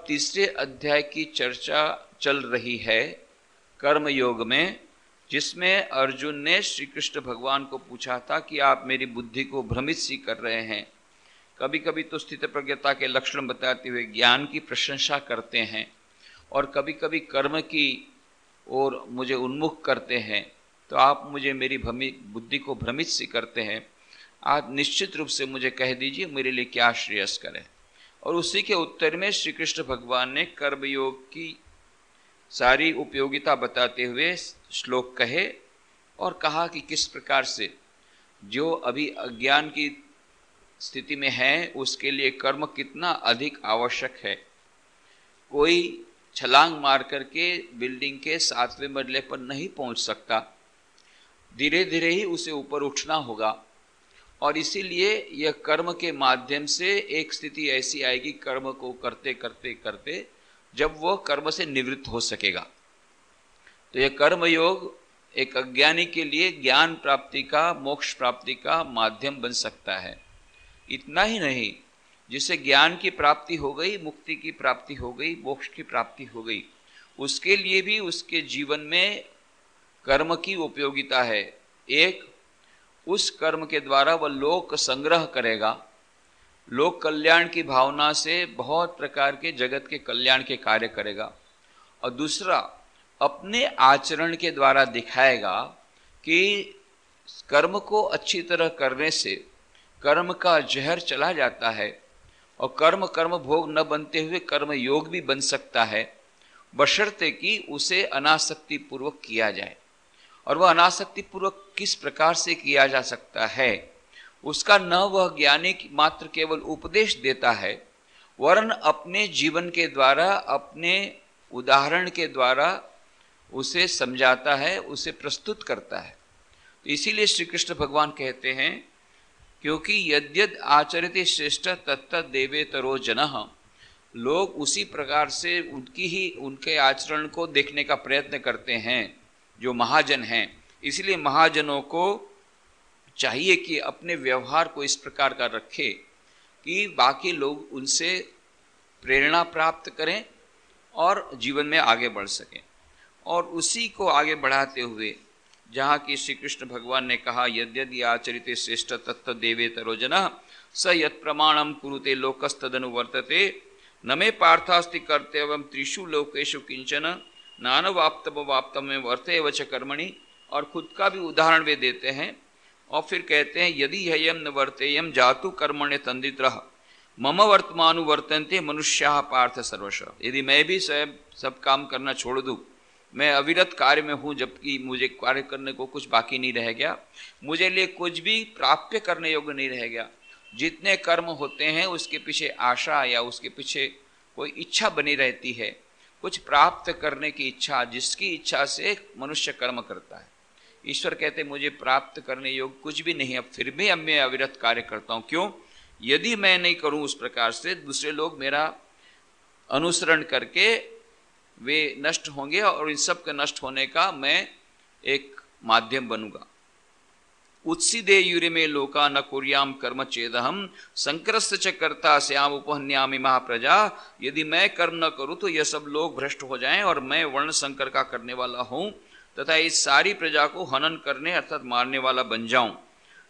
तीसरे अध्याय की चर्चा चल रही है कर्म योग में, जिसमें अर्जुन ने श्री कृष्ण भगवान को पूछा था कि आप मेरी बुद्धि को भ्रमित सी कर रहे हैं। कभी कभी तो स्थित प्रज्ञता के लक्षण बताते हुए ज्ञान की प्रशंसा करते हैं और कभी कभी कर्म की ओर मुझे उन्मुख करते हैं, तो आप मुझे मेरी बुद्धि को भ्रमित सी करते हैं। आप निश्चित रूप से मुझे कह दीजिए मेरे लिए क्या श्रेयस्कर है। और उसी के उत्तर में श्री कृष्ण भगवान ने कर्मयोग की सारी उपयोगिता बताते हुए श्लोक कहे और कहा कि किस प्रकार से जो अभी अज्ञान की स्थिति में है उसके लिए कर्म कितना अधिक आवश्यक है। कोई छलांग मार करके बिल्डिंग के 7वें मंजिले पर नहीं पहुंच सकता, धीरे धीरे ही उसे ऊपर उठना होगा। और इसीलिए यह कर्म के माध्यम से एक स्थिति ऐसी आएगी कर्म को करते करते करते जब वह कर्म से निवृत्त हो सकेगा। तो यह कर्म योग एक अज्ञानी के लिए ज्ञान प्राप्ति का, मोक्ष प्राप्ति का माध्यम बन सकता है। इतना ही नहीं, जिसे ज्ञान की प्राप्ति हो गई, मुक्ति की प्राप्ति हो गई, मोक्ष की प्राप्ति हो गई, उसके लिए भी उसके जीवन में कर्म की उपयोगिता है। एक, उस कर्म के द्वारा वह लोक संग्रह करेगा, लोक कल्याण की भावना से बहुत प्रकार के जगत के कल्याण के कार्य करेगा। और दूसरा, अपने आचरण के द्वारा दिखाएगा कि कर्म को अच्छी तरह करने से कर्म का जहर चला जाता है और कर्म भोग न बनते हुए कर्म योग भी बन सकता है, बशर्ते कि उसे अनासक्ति पूर्वक किया जाए। और वह अनासक्ति पूर्वक किस प्रकार से किया जा सकता है, उसका न वह ज्ञानी मात्र केवल उपदेश देता है, वरन अपने जीवन के द्वारा, अपने उदाहरण के द्वारा उसे समझाता है, उसे प्रस्तुत करता है। तो इसीलिए श्री कृष्ण भगवान कहते हैं, क्योंकि यद्यद आचरित श्रेष्ठ तत्त देवेतरो जनः, लोग उसी प्रकार से उनके आचरण को देखने का प्रयत्न करते हैं जो महाजन हैं। इसलिए महाजनों को चाहिए कि अपने व्यवहार को इस प्रकार का रखें कि बाकी लोग उनसे प्रेरणा प्राप्त करें और जीवन में आगे बढ़ सकें। और उसी को आगे बढ़ाते हुए जहाँ की श्री कृष्ण भगवान ने कहा, यद्यदि आचरिते श्रेष्ठ तत्त देवेतरो जनः स यत् प्रमाणम कुरुते लोकस्तदनुवर्तते न मे पार्थास्ति कर्तव्यम त्रिषु लोकेषु किंचन नानवाप्तमवाप्तम में वर्तेव च कर्मणि। और खुद का भी उदाहरण वे देते हैं और फिर कहते हैं, यदि ह्ययम न वर्तेयम जातु कर्मण्य तंदित्रः मम वर्तमानुवर्तन्ते मनुष्याः पार्थ सर्वशः। यदि मैं भी सब काम करना छोड़ दूँ, मैं अविरत कार्य में हूँ, जबकि मुझे कार्य करने को कुछ बाकी नहीं रह गया, मुझे लिए कुछ भी प्राप्य करने योग्य नहीं रह गया। जितने कर्म होते हैं उसके पीछे आशा या उसके पीछे कोई इच्छा बनी रहती है, कुछ प्राप्त करने की इच्छा, जिसकी इच्छा से मनुष्य कर्म करता है। ईश्वर कहते मुझे प्राप्त करने योग्य कुछ भी नहीं, अब फिर भी मैं अविरत कार्य करता हूँ। क्यों? यदि मैं नहीं करूँ उस प्रकार से, दूसरे लोग मेरा अनुसरण करके वे नष्ट होंगे और इन सब के नष्ट होने का मैं एक माध्यम बनूंगा। उत्सिदे यूरे में लोका न कुर्याम कर्म चेदहम संकरस्य च कर्ता श्याम उपहन्यामि महाप्रजा। यदि मैं कर्म न करूं तो यह सब लोग भ्रष्ट हो जाएं और मैं वर्ण संकर का करने वाला हूं तथा इस सारी प्रजा को हनन करने अर्थात मारने वाला बन जाऊं।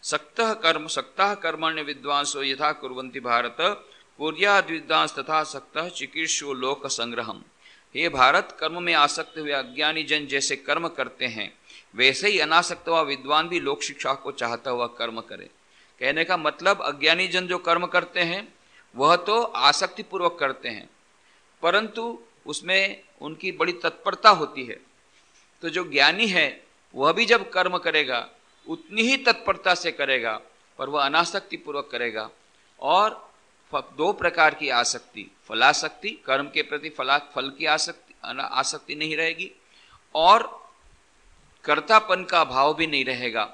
सक्तः कर्मण्य विद्वांसो यथा कुर्वन्ति भारत कुर्याद् विद्वांस तथा सक्तः चिकीर्षो लोक संग्रहम। हे भारत, कर्म में आसक्त हुए अज्ञानी जन जैसे कर्म करते हैं, वैसे ही अनासक्त हुआ विद्वान भी लोक शिक्षा को चाहता हुआ कर्म करे। कहने का मतलब, अज्ञानी जन जो कर्म करते हैं वह तो आसक्ति पूर्वक करते हैं, परंतु उसमें उनकी बड़ी तत्परता होती है। तो जो ज्ञानी है वह भी जब कर्म करेगा उतनी ही तत्परता से करेगा, पर वह अनासक्ति पूर्वक करेगा। और दो प्रकार की आसक्ति, फलासक्ति, कर्म के प्रति फल की आसक्ति नहीं रहेगी, और कर्तापन का भाव भी नहीं रहेगा।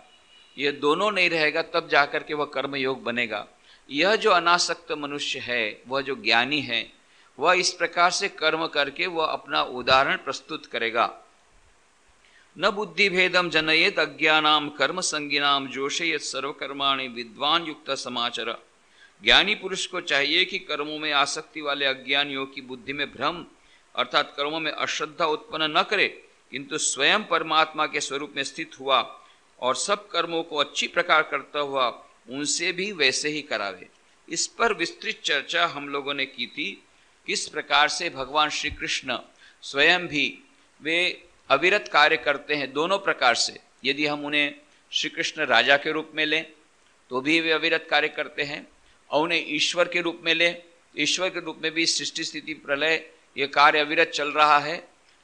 ये दोनों नहीं रहेगा तब जाकर के वह कर्म योग बनेगा। यह जो अनासक्त मनुष्य है, वह जो ज्ञानी है, वह इस प्रकार से कर्म करके वह अपना उदाहरण प्रस्तुत करेगा। न बुद्धि भेदम जनयेत अज्ञानाम कर्म संगिनाम जोशयेत सर्वकर्माणि विद्वान युक्त समाचर। ज्ञानी पुरुष को चाहिए कि कर्मों में आसक्ति वाले अज्ञानियों की बुद्धि में भ्रम अर्थात कर्मों में अश्रद्धा उत्पन्न न करे, किंतु स्वयं परमात्मा के स्वरूप में स्थित हुआ और सब कर्मों को अच्छी प्रकार करता हुआ उनसे भी वैसे ही करावे। इस पर विस्तृत चर्चा हम लोगों ने की थी, किस प्रकार से भगवान श्री कृष्ण स्वयं भी वे अविरत कार्य करते हैं दोनों प्रकार से। यदि हम उन्हें श्री कृष्ण राजा के रूप में लें तो भी वे अविरत कार्य करते हैं, और उन्हें ईश्वर के रूप में लें, ईश्वर के रूप में भी सृष्टि स्थिति प्रलय ये कार्य अविरत चल रहा है।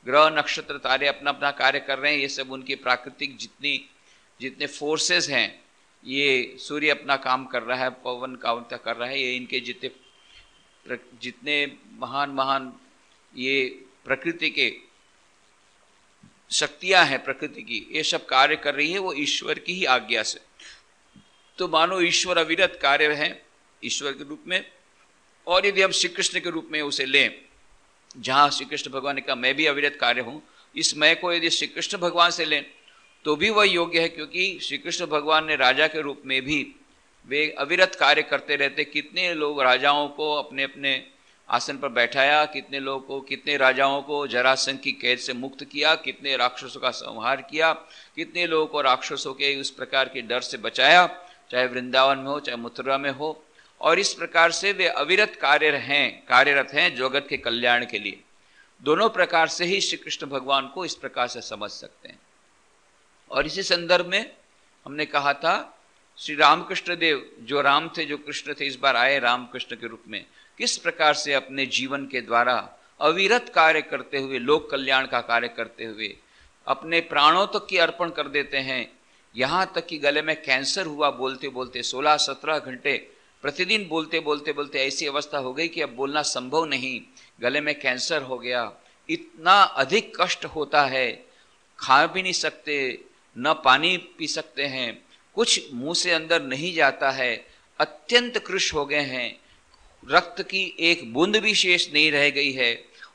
ग्रह नक्षत्र तारे अपना अपना कार्य कर रहे हैं, ये सब उनकी प्राकृतिक जितने फोर्सेस हैं, ये सूर्य अपना काम कर रहा है, पवन का उनका कर रहा है, ये इनके जितने महान महान ये प्रकृति के शक्तियां हैं, प्रकृति की ये सब कार्य कर रही है वो ईश्वर की ही आज्ञा से। तो मानो ईश्वर अविरत कार्य है ईश्वर के रूप में, और यदि हम श्री कृष्ण के रूप में उसे लें, जहाँ श्री कृष्ण भगवान ने कहा मैं भी अविरत कार्य हूँ, इस मैं को यदि श्री कृष्ण भगवान से लें तो भी वह योग्य है, क्योंकि श्री कृष्ण भगवान ने राजा के रूप में भी वे अविरत कार्य करते रहते। कितने लोग राजाओं को अपने अपने आसन पर बैठाया, कितने लोगों को, कितने राजाओं को जरासंध की कैद से मुक्त किया, कितने राक्षसों का संहार किया, कितने लोगों को राक्षसों के उस प्रकार के डर से बचाया, चाहे वृंदावन में हो चाहे मथुरा में हो। और इस प्रकार से वे अविरत कार्यरत हैं जगत के कल्याण के लिए। दोनों प्रकार से ही श्री कृष्ण भगवान को इस प्रकार से समझ सकते हैं। और इसी संदर्भ में हमने कहा था श्री रामकृष्ण देव जो राम थे, जो कृष्ण थे, इस बार आए रामकृष्ण के रूप में, किस प्रकार से अपने जीवन के द्वारा अविरत कार्य करते हुए, लोक कल्याण का कार्य करते हुए अपने प्राणों तक की अर्पण कर देते हैं। यहाँ तक कि गले में कैंसर हुआ बोलते बोलते, 16-17 घंटे प्रतिदिन बोलते बोलते बोलते ऐसी अवस्था हो गई कि अब बोलना संभव नहीं, गले में कैंसर हो गया। इतना अधिक कष्ट होता है, खा भी नहीं सकते, न पानी पी सकते हैं, कुछ मुंह से अंदर नहीं जाता है, अत्यंत कृश हो गए हैं, रक्त की एक बूंद भी शेष नहीं रह गई है।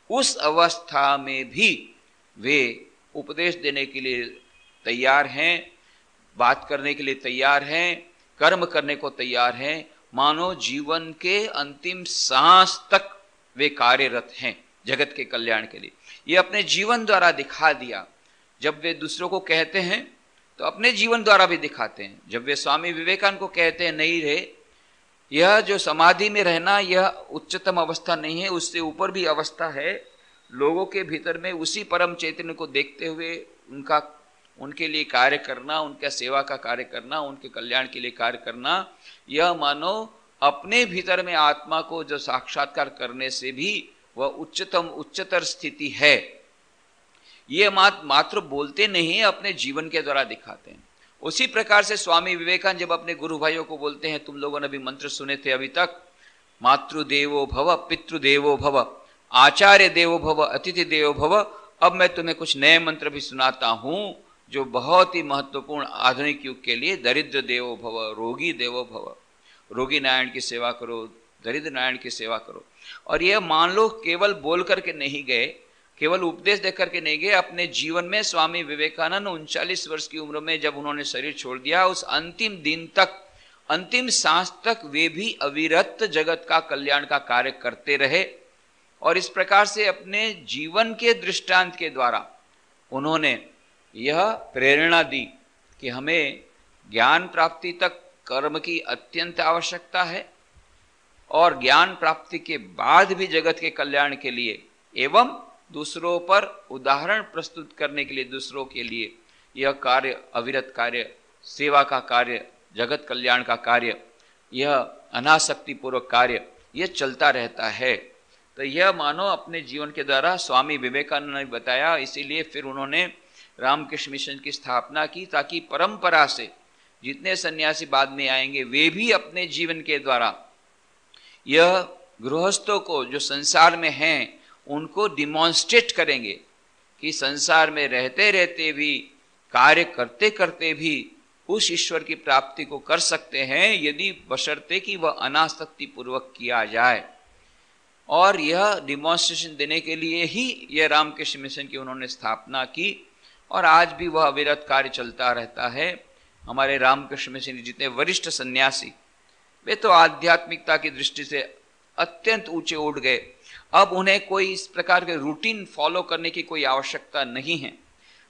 उस अवस्था में भी वे उपदेश देने के लिए तैयार हैं, बात करने के लिए तैयार हैं, कर्म करने को तैयार हैं, मानो जीवन के अंतिम सांस तक वे कार्यरत हैं जगत के कल्याण के लिए। ये अपने जीवन द्वारा दिखा दिया। जब वे दूसरों को कहते हैं तो अपने जीवन द्वारा भी दिखाते हैं। जब वे स्वामी विवेकानंद को कहते हैं नहीं रहे, यह जो समाधि में रहना यह उच्चतम अवस्था नहीं है, उससे ऊपर भी अवस्था है। लोगों के भीतर में उसी परम चैतन्य को देखते हुए उनके लिए कार्य करना, उनका सेवा का कार्य करना, उनके कल्याण के लिए कार्य करना, यह मानो अपने भीतर में आत्मा को जो साक्षात्कार करने से भी वह उच्चतर स्थिति है। ये मात्र बोलते नहीं, अपने जीवन के द्वारा दिखाते हैं। उसी प्रकार से स्वामी विवेकानंद जब अपने गुरु भाइयों को बोलते हैं, तुम लोगों ने भी मंत्र सुने थे अभी तक, मातृदेवो भव, पितृदेवो भव, आचार्य देवो भव, अतिथि देवो भव। अब मैं तुम्हें कुछ नए मंत्र भी सुनाता हूं जो बहुत ही महत्वपूर्ण आधुनिक युग के लिए। दरिद्र देवो भव, रोगी देवो भव, रोगी नारायण की सेवा करो, दरिद्र नारायण की सेवा करो। और यह मान लो केवल बोल करके नहीं गए, केवल उपदेश दे करके नहीं गए, अपने जीवन में स्वामी विवेकानंद 39 वर्ष की उम्र में जब उन्होंने शरीर छोड़ दिया, उस अंतिम दिन तक, अंतिम सांस तक वे भी अविरत जगत का कल्याण का कार्य करते रहे। और इस प्रकार से अपने जीवन के दृष्टांत के द्वारा उन्होंने यह प्रेरणा दी कि हमें ज्ञान प्राप्ति तक कर्म की अत्यंत आवश्यकता है, और ज्ञान प्राप्ति के बाद भी जगत के कल्याण के लिए एवं दूसरों पर उदाहरण प्रस्तुत करने के लिए, दूसरों के लिए यह कार्य, अविरत कार्य, सेवा का कार्य, जगत कल्याण का कार्य, यह अनासक्ति पूर्वक कार्य, यह चलता रहता है। तो यह मानो अपने जीवन के द्वारा स्वामी विवेकानंद ने बताया। इसीलिए फिर उन्होंने रामकृष्ण मिशन की स्थापना की, ताकि परंपरा से जितने सन्यासी बाद में आएंगे वे भी अपने जीवन के द्वारा यह गृहस्थों को जो संसार में हैं उनको डिमॉन्स्ट्रेट करेंगे कि संसार में रहते रहते भी, कार्य करते करते भी उस ईश्वर की प्राप्ति को कर सकते हैं, यदि बशर्ते कि वह अनासक्ति पूर्वक किया जाए। और यह डिमॉन्स्ट्रेशन देने के लिए ही यह रामकृष्ण मिशन की उन्होंने स्थापना की, और आज भी वह अविरत कार्य चलता रहता है। हमारे रामकृष्ण मिशन जितने वरिष्ठ सन्यासी वे तो आध्यात्मिकता की दृष्टि से अत्यंत ऊंचे उठ गए। अब उन्हें कोई इस प्रकार के रूटीन फॉलो करने की कोई आवश्यकता नहीं है,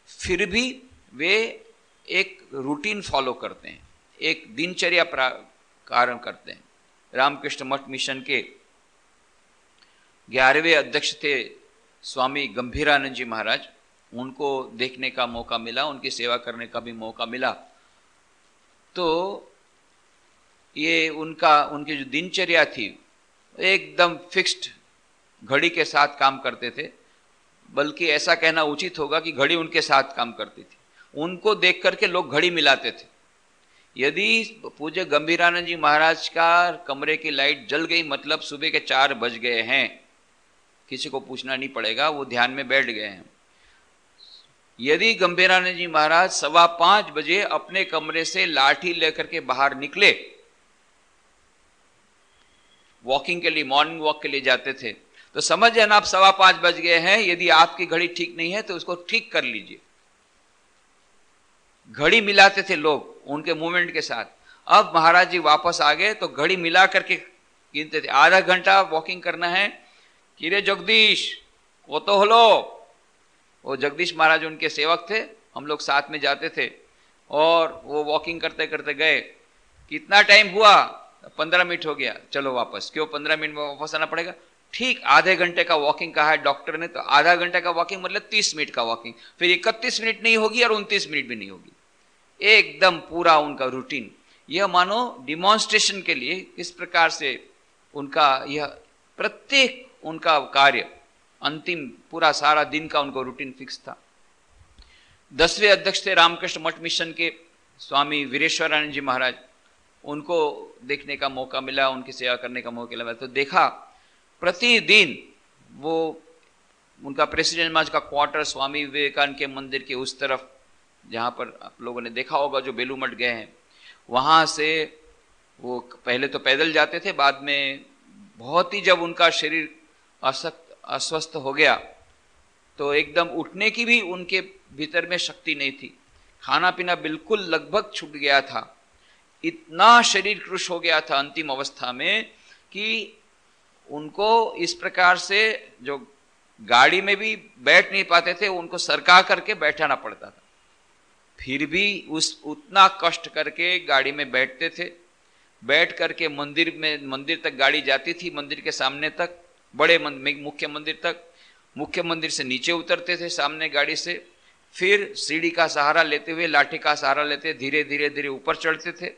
फिर भी वे एक रूटीन फॉलो करते हैं, एक दिनचर्या कार्य करते हैं। रामकृष्ण मठ मिशन के 11वें अध्यक्ष थे स्वामी गंभीरानंद जी महाराज। उनको देखने का मौका मिला, उनकी सेवा करने का भी मौका मिला। तो ये उनकी जो दिनचर्या थी एकदम फिक्स्ड घड़ी के साथ काम करते थे, बल्कि ऐसा कहना उचित होगा कि घड़ी उनके साथ काम करती थी। उनको देख करके लोग घड़ी मिलाते थे। यदि पूज्य गंभीरानंद जी महाराज का कमरे की लाइट जल गई मतलब सुबह के 4 बज गए हैं, किसी को पूछना नहीं पड़ेगा, वो ध्यान में बैठ गए हैं। यदि गंभीरानंद जी महाराज 5:15 बजे अपने कमरे से लाठी लेकर के बाहर निकले, वॉकिंग के लिए, मॉर्निंग वॉक के लिए जाते थे, तो समझ जाना आप 5:15 बज गए हैं। यदि आपकी घड़ी ठीक नहीं है तो उसको ठीक कर लीजिए। घड़ी मिलाते थे लोग उनके मूवमेंट के साथ। अब महाराज जी वापस आ गए तो घड़ी मिला करके गिनते थे। आधा घंटा वॉकिंग करना है कि रे जगदीश वो तो हलो। वो जगदीश महाराज उनके सेवक थे, हम लोग साथ में जाते थे और वो वॉकिंग करते करते गए। कितना टाइम हुआ? 15 मिनट हो गया, चलो वापस। क्यों 15 मिनट में वापस आना पड़ेगा? ठीक आधे घंटे का वॉकिंग कहा है डॉक्टर ने, तो आधा घंटे का वॉकिंग मतलब 30 मिनट का वॉकिंग, फिर 31 मिनट नहीं होगी और 29 मिनट भी नहीं होगी। एकदम पूरा उनका रूटीन। यह मानो डिमॉन्स्ट्रेशन के लिए किस प्रकार से उनका यह प्रत्येक उनका कार्य अंतिम पूरा सारा दिन का उनको रूटीन फिक्स था। 10वें अध्यक्ष थे रामकृष्ण मठ मिशन के स्वामी वीरेश्वरानंद जी महाराज। उनको देखने का मौका मिला, उनकी सेवा करने का मौका मिला। तो देखा प्रतिदिन वो उनका प्रेसिडेंट महाराज का क्वार्टर स्वामी विवेकानंद के मंदिर के उस तरफ, जहाँ पर आप लोगों ने देखा होगा जो बेलू मठ गए हैं, वहाँ से वो पहले तो पैदल जाते थे, बाद में बहुत ही जब उनका शरीर अस्वस्थ हो गया तो एकदम उठने की भी उनके भीतर में शक्ति नहीं थी। खाना पीना बिल्कुल लगभग छूट गया था। इतना शरीर कृश हो गया था अंतिम अवस्था में कि उनको इस प्रकार से जो गाड़ी में भी बैठ नहीं पाते थे, उनको सरका करके बैठाना पड़ता था। फिर भी उतना कष्ट करके गाड़ी में बैठते थे। बैठ करके मंदिर तक गाड़ी जाती थी, मंदिर के सामने तक, बड़े मुख्य मंदिर तक। मुख्य मंदिर से नीचे उतरते थे सामने गाड़ी से, फिर सीढ़ी का सहारा लेते हुए, लाठी का सहारा लेते धीरे धीरे धीरे ऊपर चढ़ते थे।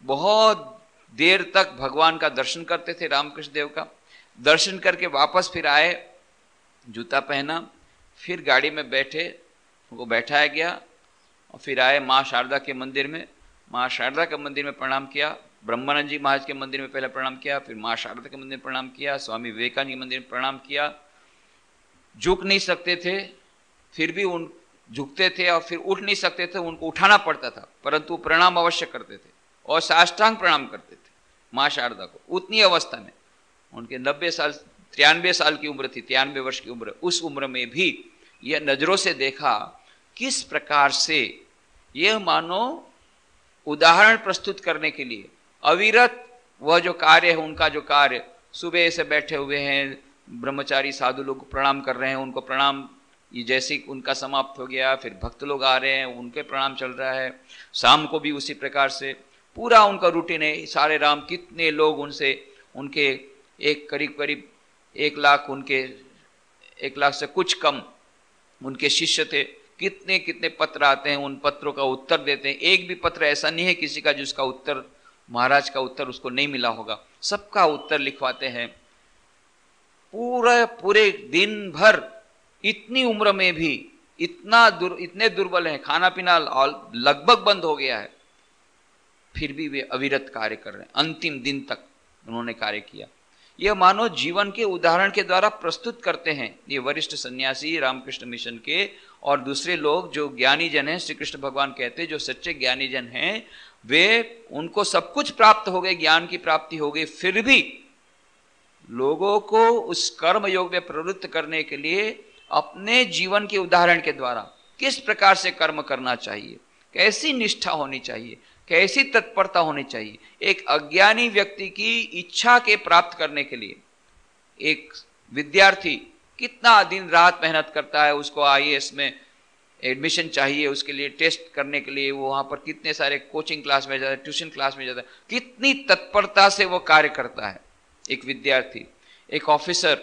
बहुत देर तक भगवान का दर्शन करते थे, रामकृष्ण देव का दर्शन करके वापस फिर आए, जूता पहना, फिर गाड़ी में बैठे, उनको बैठाया गया और फिर आए माँ शारदा के मंदिर में। माँ शारदा के मंदिर में प्रणाम किया, ब्रह्मानंद जी महाराज के मंदिर में पहले प्रणाम किया, फिर माँ शारदा के मंदिर में प्रणाम किया, स्वामी विवेकानंद के मंदिर में प्रणाम किया। झुक नहीं सकते थे, फिर भी उन झुकते थे, और फिर उठ नहीं सकते थे, उनको उठाना पड़ता था, परंतु प्रणाम अवश्य करते थे और साष्टांग प्रणाम करते थे माँ शारदा को। उतनी अवस्था में उनके 93 साल की उम्र थी, 93 वर्ष की उम्र। उस उम्र में भी यह नजरों से देखा किस प्रकार से यह मानो उदाहरण प्रस्तुत करने के लिए अविरत वह जो कार्य है, उनका जो कार्य, सुबह से बैठे हुए हैं, ब्रह्मचारी साधु लोग प्रणाम कर रहे हैं, उनको प्रणाम, ये जैसे उनका समाप्त हो गया, फिर भक्त लोग आ रहे हैं, उनके प्रणाम चल रहा है। शाम को भी उसी प्रकार से पूरा उनका रूटीन है। सारे राम कितने लोग उनसे, उनके करीब 1 लाख, उनके 1 लाख से कुछ कम उनके शिष्य थे। कितने पत्र आते हैं, उन पत्रों का उत्तर देते हैं। एक भी पत्र ऐसा नहीं है किसी का जिसका उत्तर, महाराज का उत्तर उसको नहीं मिला होगा, सबका उत्तर लिखवाते हैं। पूरे दिन भर, इतनी उम्र में भी इतने दुर्बल हैं, खाना पीना लगभग बंद हो गया है, फिर भी वे अविरत कार्य कर रहे हैं। अंतिम दिन तक उन्होंने कार्य किया। यह मानो जीवन के उदाहरण के द्वारा प्रस्तुत करते हैं ये वरिष्ठ सन्यासी रामकृष्ण मिशन के और दूसरे लोग जो ज्ञानी जन हैं। श्री कृष्ण भगवान कहते हैं जो सच्चे ज्ञानी जन हैं, वे, उनको सब कुछ प्राप्त हो गए, ज्ञान की प्राप्ति हो गई, फिर भी लोगों को उस कर्म योग में प्रवृत्त करने के लिए अपने जीवन के उदाहरण के द्वारा किस प्रकार से कर्म करना चाहिए, कैसी निष्ठा होनी चाहिए, कैसी तत्परता होनी चाहिए। एक अज्ञानी व्यक्ति की इच्छा के प्राप्त करने के लिए एक विद्यार्थी कितना दिन रात मेहनत करता है, उसको आईएएस में एडमिशन चाहिए, उसके लिए टेस्ट करने के लिए वो वहां पर कितने सारे कोचिंग क्लास में जाता है, ट्यूशन क्लास में जाता है, कितनी तत्परता से वो कार्य करता है। एक विद्यार्थी, एक ऑफिसर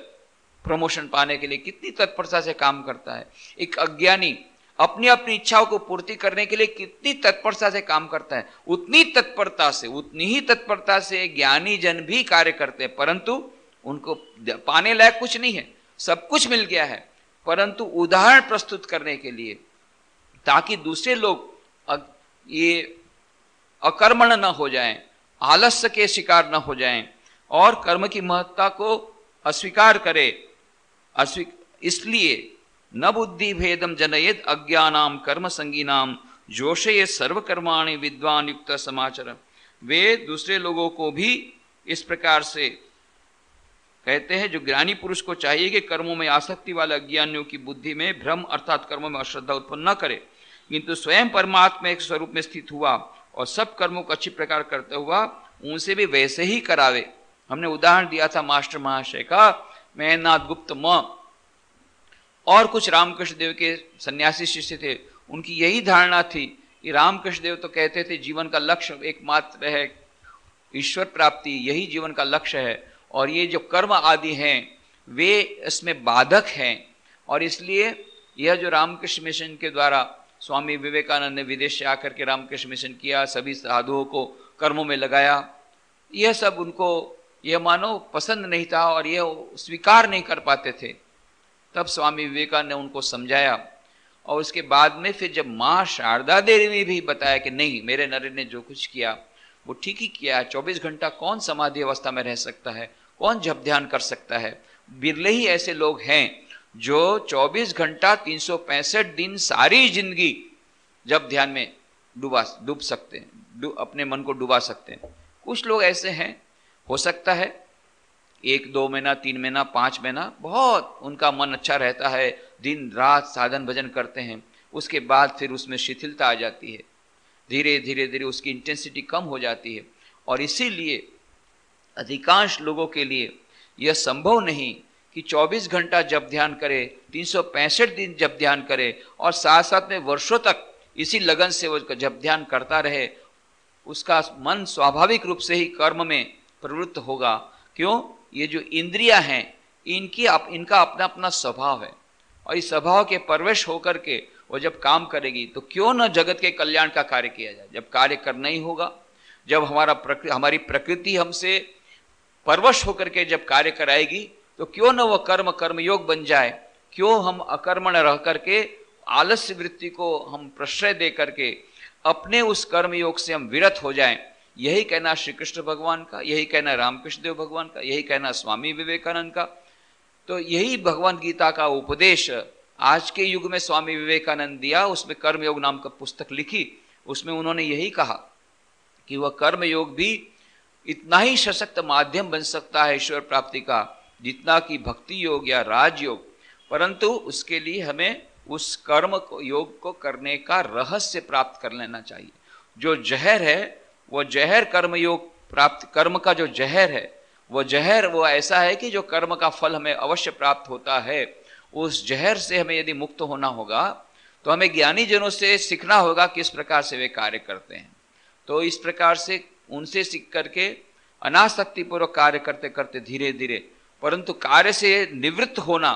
प्रमोशन पाने के लिए कितनी तत्परता से काम करता है। एक अज्ञानी अपनी अपनी इच्छाओं को पूर्ति करने के लिए कितनी तत्परता से काम करता है। उतनी ही तत्परता से ज्ञानी जन भी कार्य करते हैं, परंतु उनको पाने लायक कुछ नहीं है, सब कुछ मिल गया है, परंतु उदाहरण प्रस्तुत करने के लिए, ताकि दूसरे लोग ये अकर्मण न हो जाएं, आलस्य के शिकार न हो जाएं और कर्म की महत्ता को अस्वीकार करे। इसलिए न बुद्धि भेदम जनयेद अज्ञानाम कर्म संगीनाम जोशये सर्वकर्माणि विद्वान युक्त समाचर। वे दूसरे लोगों को भी इस प्रकार से कहते हैं, जो ज्ञानी पुरुष को चाहिए कि कर्मों में आसक्ति वाले अज्ञानियों की बुद्धि में भ्रम अर्थात कर्मों में अश्रद्धा उत्पन्न न करे, किंतु स्वयं परमात्मा एक स्वरूप में स्थित हुआ और सब कर्मों को अच्छी प्रकार करते हुआ उनसे भी वैसे ही करावे। हमने उदाहरण दिया था मास्टर महाशय का, महेंद्रनाथ गुप्त और कुछ रामकृष्ण देव के सन्यासी शिष्य थे, उनकी यही धारणा थी कि रामकृष्ण देव तो कहते थे जीवन का लक्ष्य एकमात्र है ईश्वर प्राप्ति, यही जीवन का लक्ष्य है, और ये जो कर्म आदि हैं वे इसमें बाधक हैं। और इसलिए यह जो रामकृष्ण मिशन के द्वारा स्वामी विवेकानंद ने विदेश से आकर के रामकृष्ण मिशन किया, सभी साधुओं को कर्मों में लगाया, यह सब उनको यह मानो पसंद नहीं था और यह स्वीकार नहीं कर पाते थे। तब स्वामी विवेकानंद ने उनको समझाया और उसके बाद में फिर जब माँ शारदा देवी ने भी बताया कि नहीं, मेरे नरेंद्र ने जो कुछ किया वो ठीक ही किया, 24 घंटा कौन समाधि अवस्था में रह सकता है, कौन जप ध्यान कर सकता है। बिरले ही ऐसे लोग हैं जो 24 घंटा 365 दिन सारी जिंदगी जप ध्यान में डूब सकते हैं, अपने मन को डुबा सकते हैं। कुछ लोग ऐसे हैं, हो सकता है 1, 2 महीना, 3 महीना, 5 महीना बहुत उनका मन अच्छा रहता है, दिन रात साधन भजन करते हैं, उसके बाद फिर उसमें शिथिलता आ जाती है, धीरे धीरे उसकी इंटेंसिटी कम हो जाती है। और इसीलिए अधिकांश लोगों के लिए यह संभव नहीं कि 24 घंटा जप ध्यान करे, 365 दिन जप ध्यान करे और साथ साथ में वर्षों तक इसी लगन से वो जप ध्यान करता रहे। उसका मन स्वाभाविक रूप से ही कर्म में प्रवृत्त होगा। क्यों? ये जो इंद्रियां हैं इनका अपना अपना स्वभाव है, और इस स्वभाव के परवश होकर के वो जब काम करेगी तो क्यों न जगत के कल्याण का कार्य किया जाए। जब कार्य करना ही होगा, जब हमारी प्रकृति हमसे परवश होकर के जब कार्य कराएगी तो क्यों न वह कर्मयोग बन जाए। क्यों हम अकर्मण रह करके आलस्य वृत्ति को हम प्रश्रय दे करके अपने उस कर्मयोग से हम विरत हो जाएं। यही कहना श्री कृष्ण भगवान का, यही कहना रामकृष्ण देव भगवान का, यही कहना स्वामी विवेकानंद का। तो यही भगवद गीता का उपदेश आज के युग में स्वामी विवेकानंद दिया। उसमें कर्मयोग नाम का पुस्तक लिखी, उसमें उन्होंने यही कहा कि वह कर्मयोग भी इतना ही सशक्त माध्यम बन सकता है ईश्वर प्राप्ति का जितना कि भक्ति योग या राजयोग, परंतु उसके लिए हमें उस कर्म योग को करने का रहस्य प्राप्त कर लेना चाहिए। जो जहर है वो जहर कर्मयोग प्राप्त, कर्म का जो जहर है वो जहर वो ऐसा है कि जो कर्म का फल हमें अवश्य प्राप्त होता है, उस जहर से हमें यदि मुक्त होना होगा तो हमें ज्ञानी जनों से सीखना होगा किस प्रकार से वे कार्य करते हैं। तो इस प्रकार से उनसे सीख करके अनासक्ति पूर्वक कार्य करते करते धीरे धीरे, परंतु कार्य से निवृत्त होना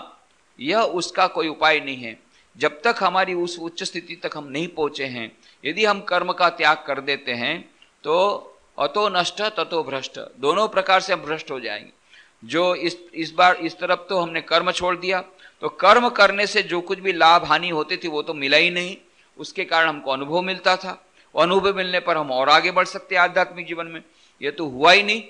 यह उसका कोई उपाय नहीं है। जब तक हमारी उस उच्च स्थिति तक हम नहीं पहुंचे हैं, यदि हम कर्म का त्याग कर देते हैं तो अतो नष्ट ततो भ्रष्ट, दोनों प्रकार से हम भ्रष्ट हो जाएंगे। जो इस बार इस तरफ तो हमने कर्म छोड़ दिया, तो कर्म करने से जो कुछ भी लाभ हानि होती थी वो तो मिला ही नहीं, उसके कारण हमको अनुभव मिलता था, अनुभव मिलने पर हम और आगे बढ़ सकते आध्यात्मिक जीवन में, ये तो हुआ ही नहीं।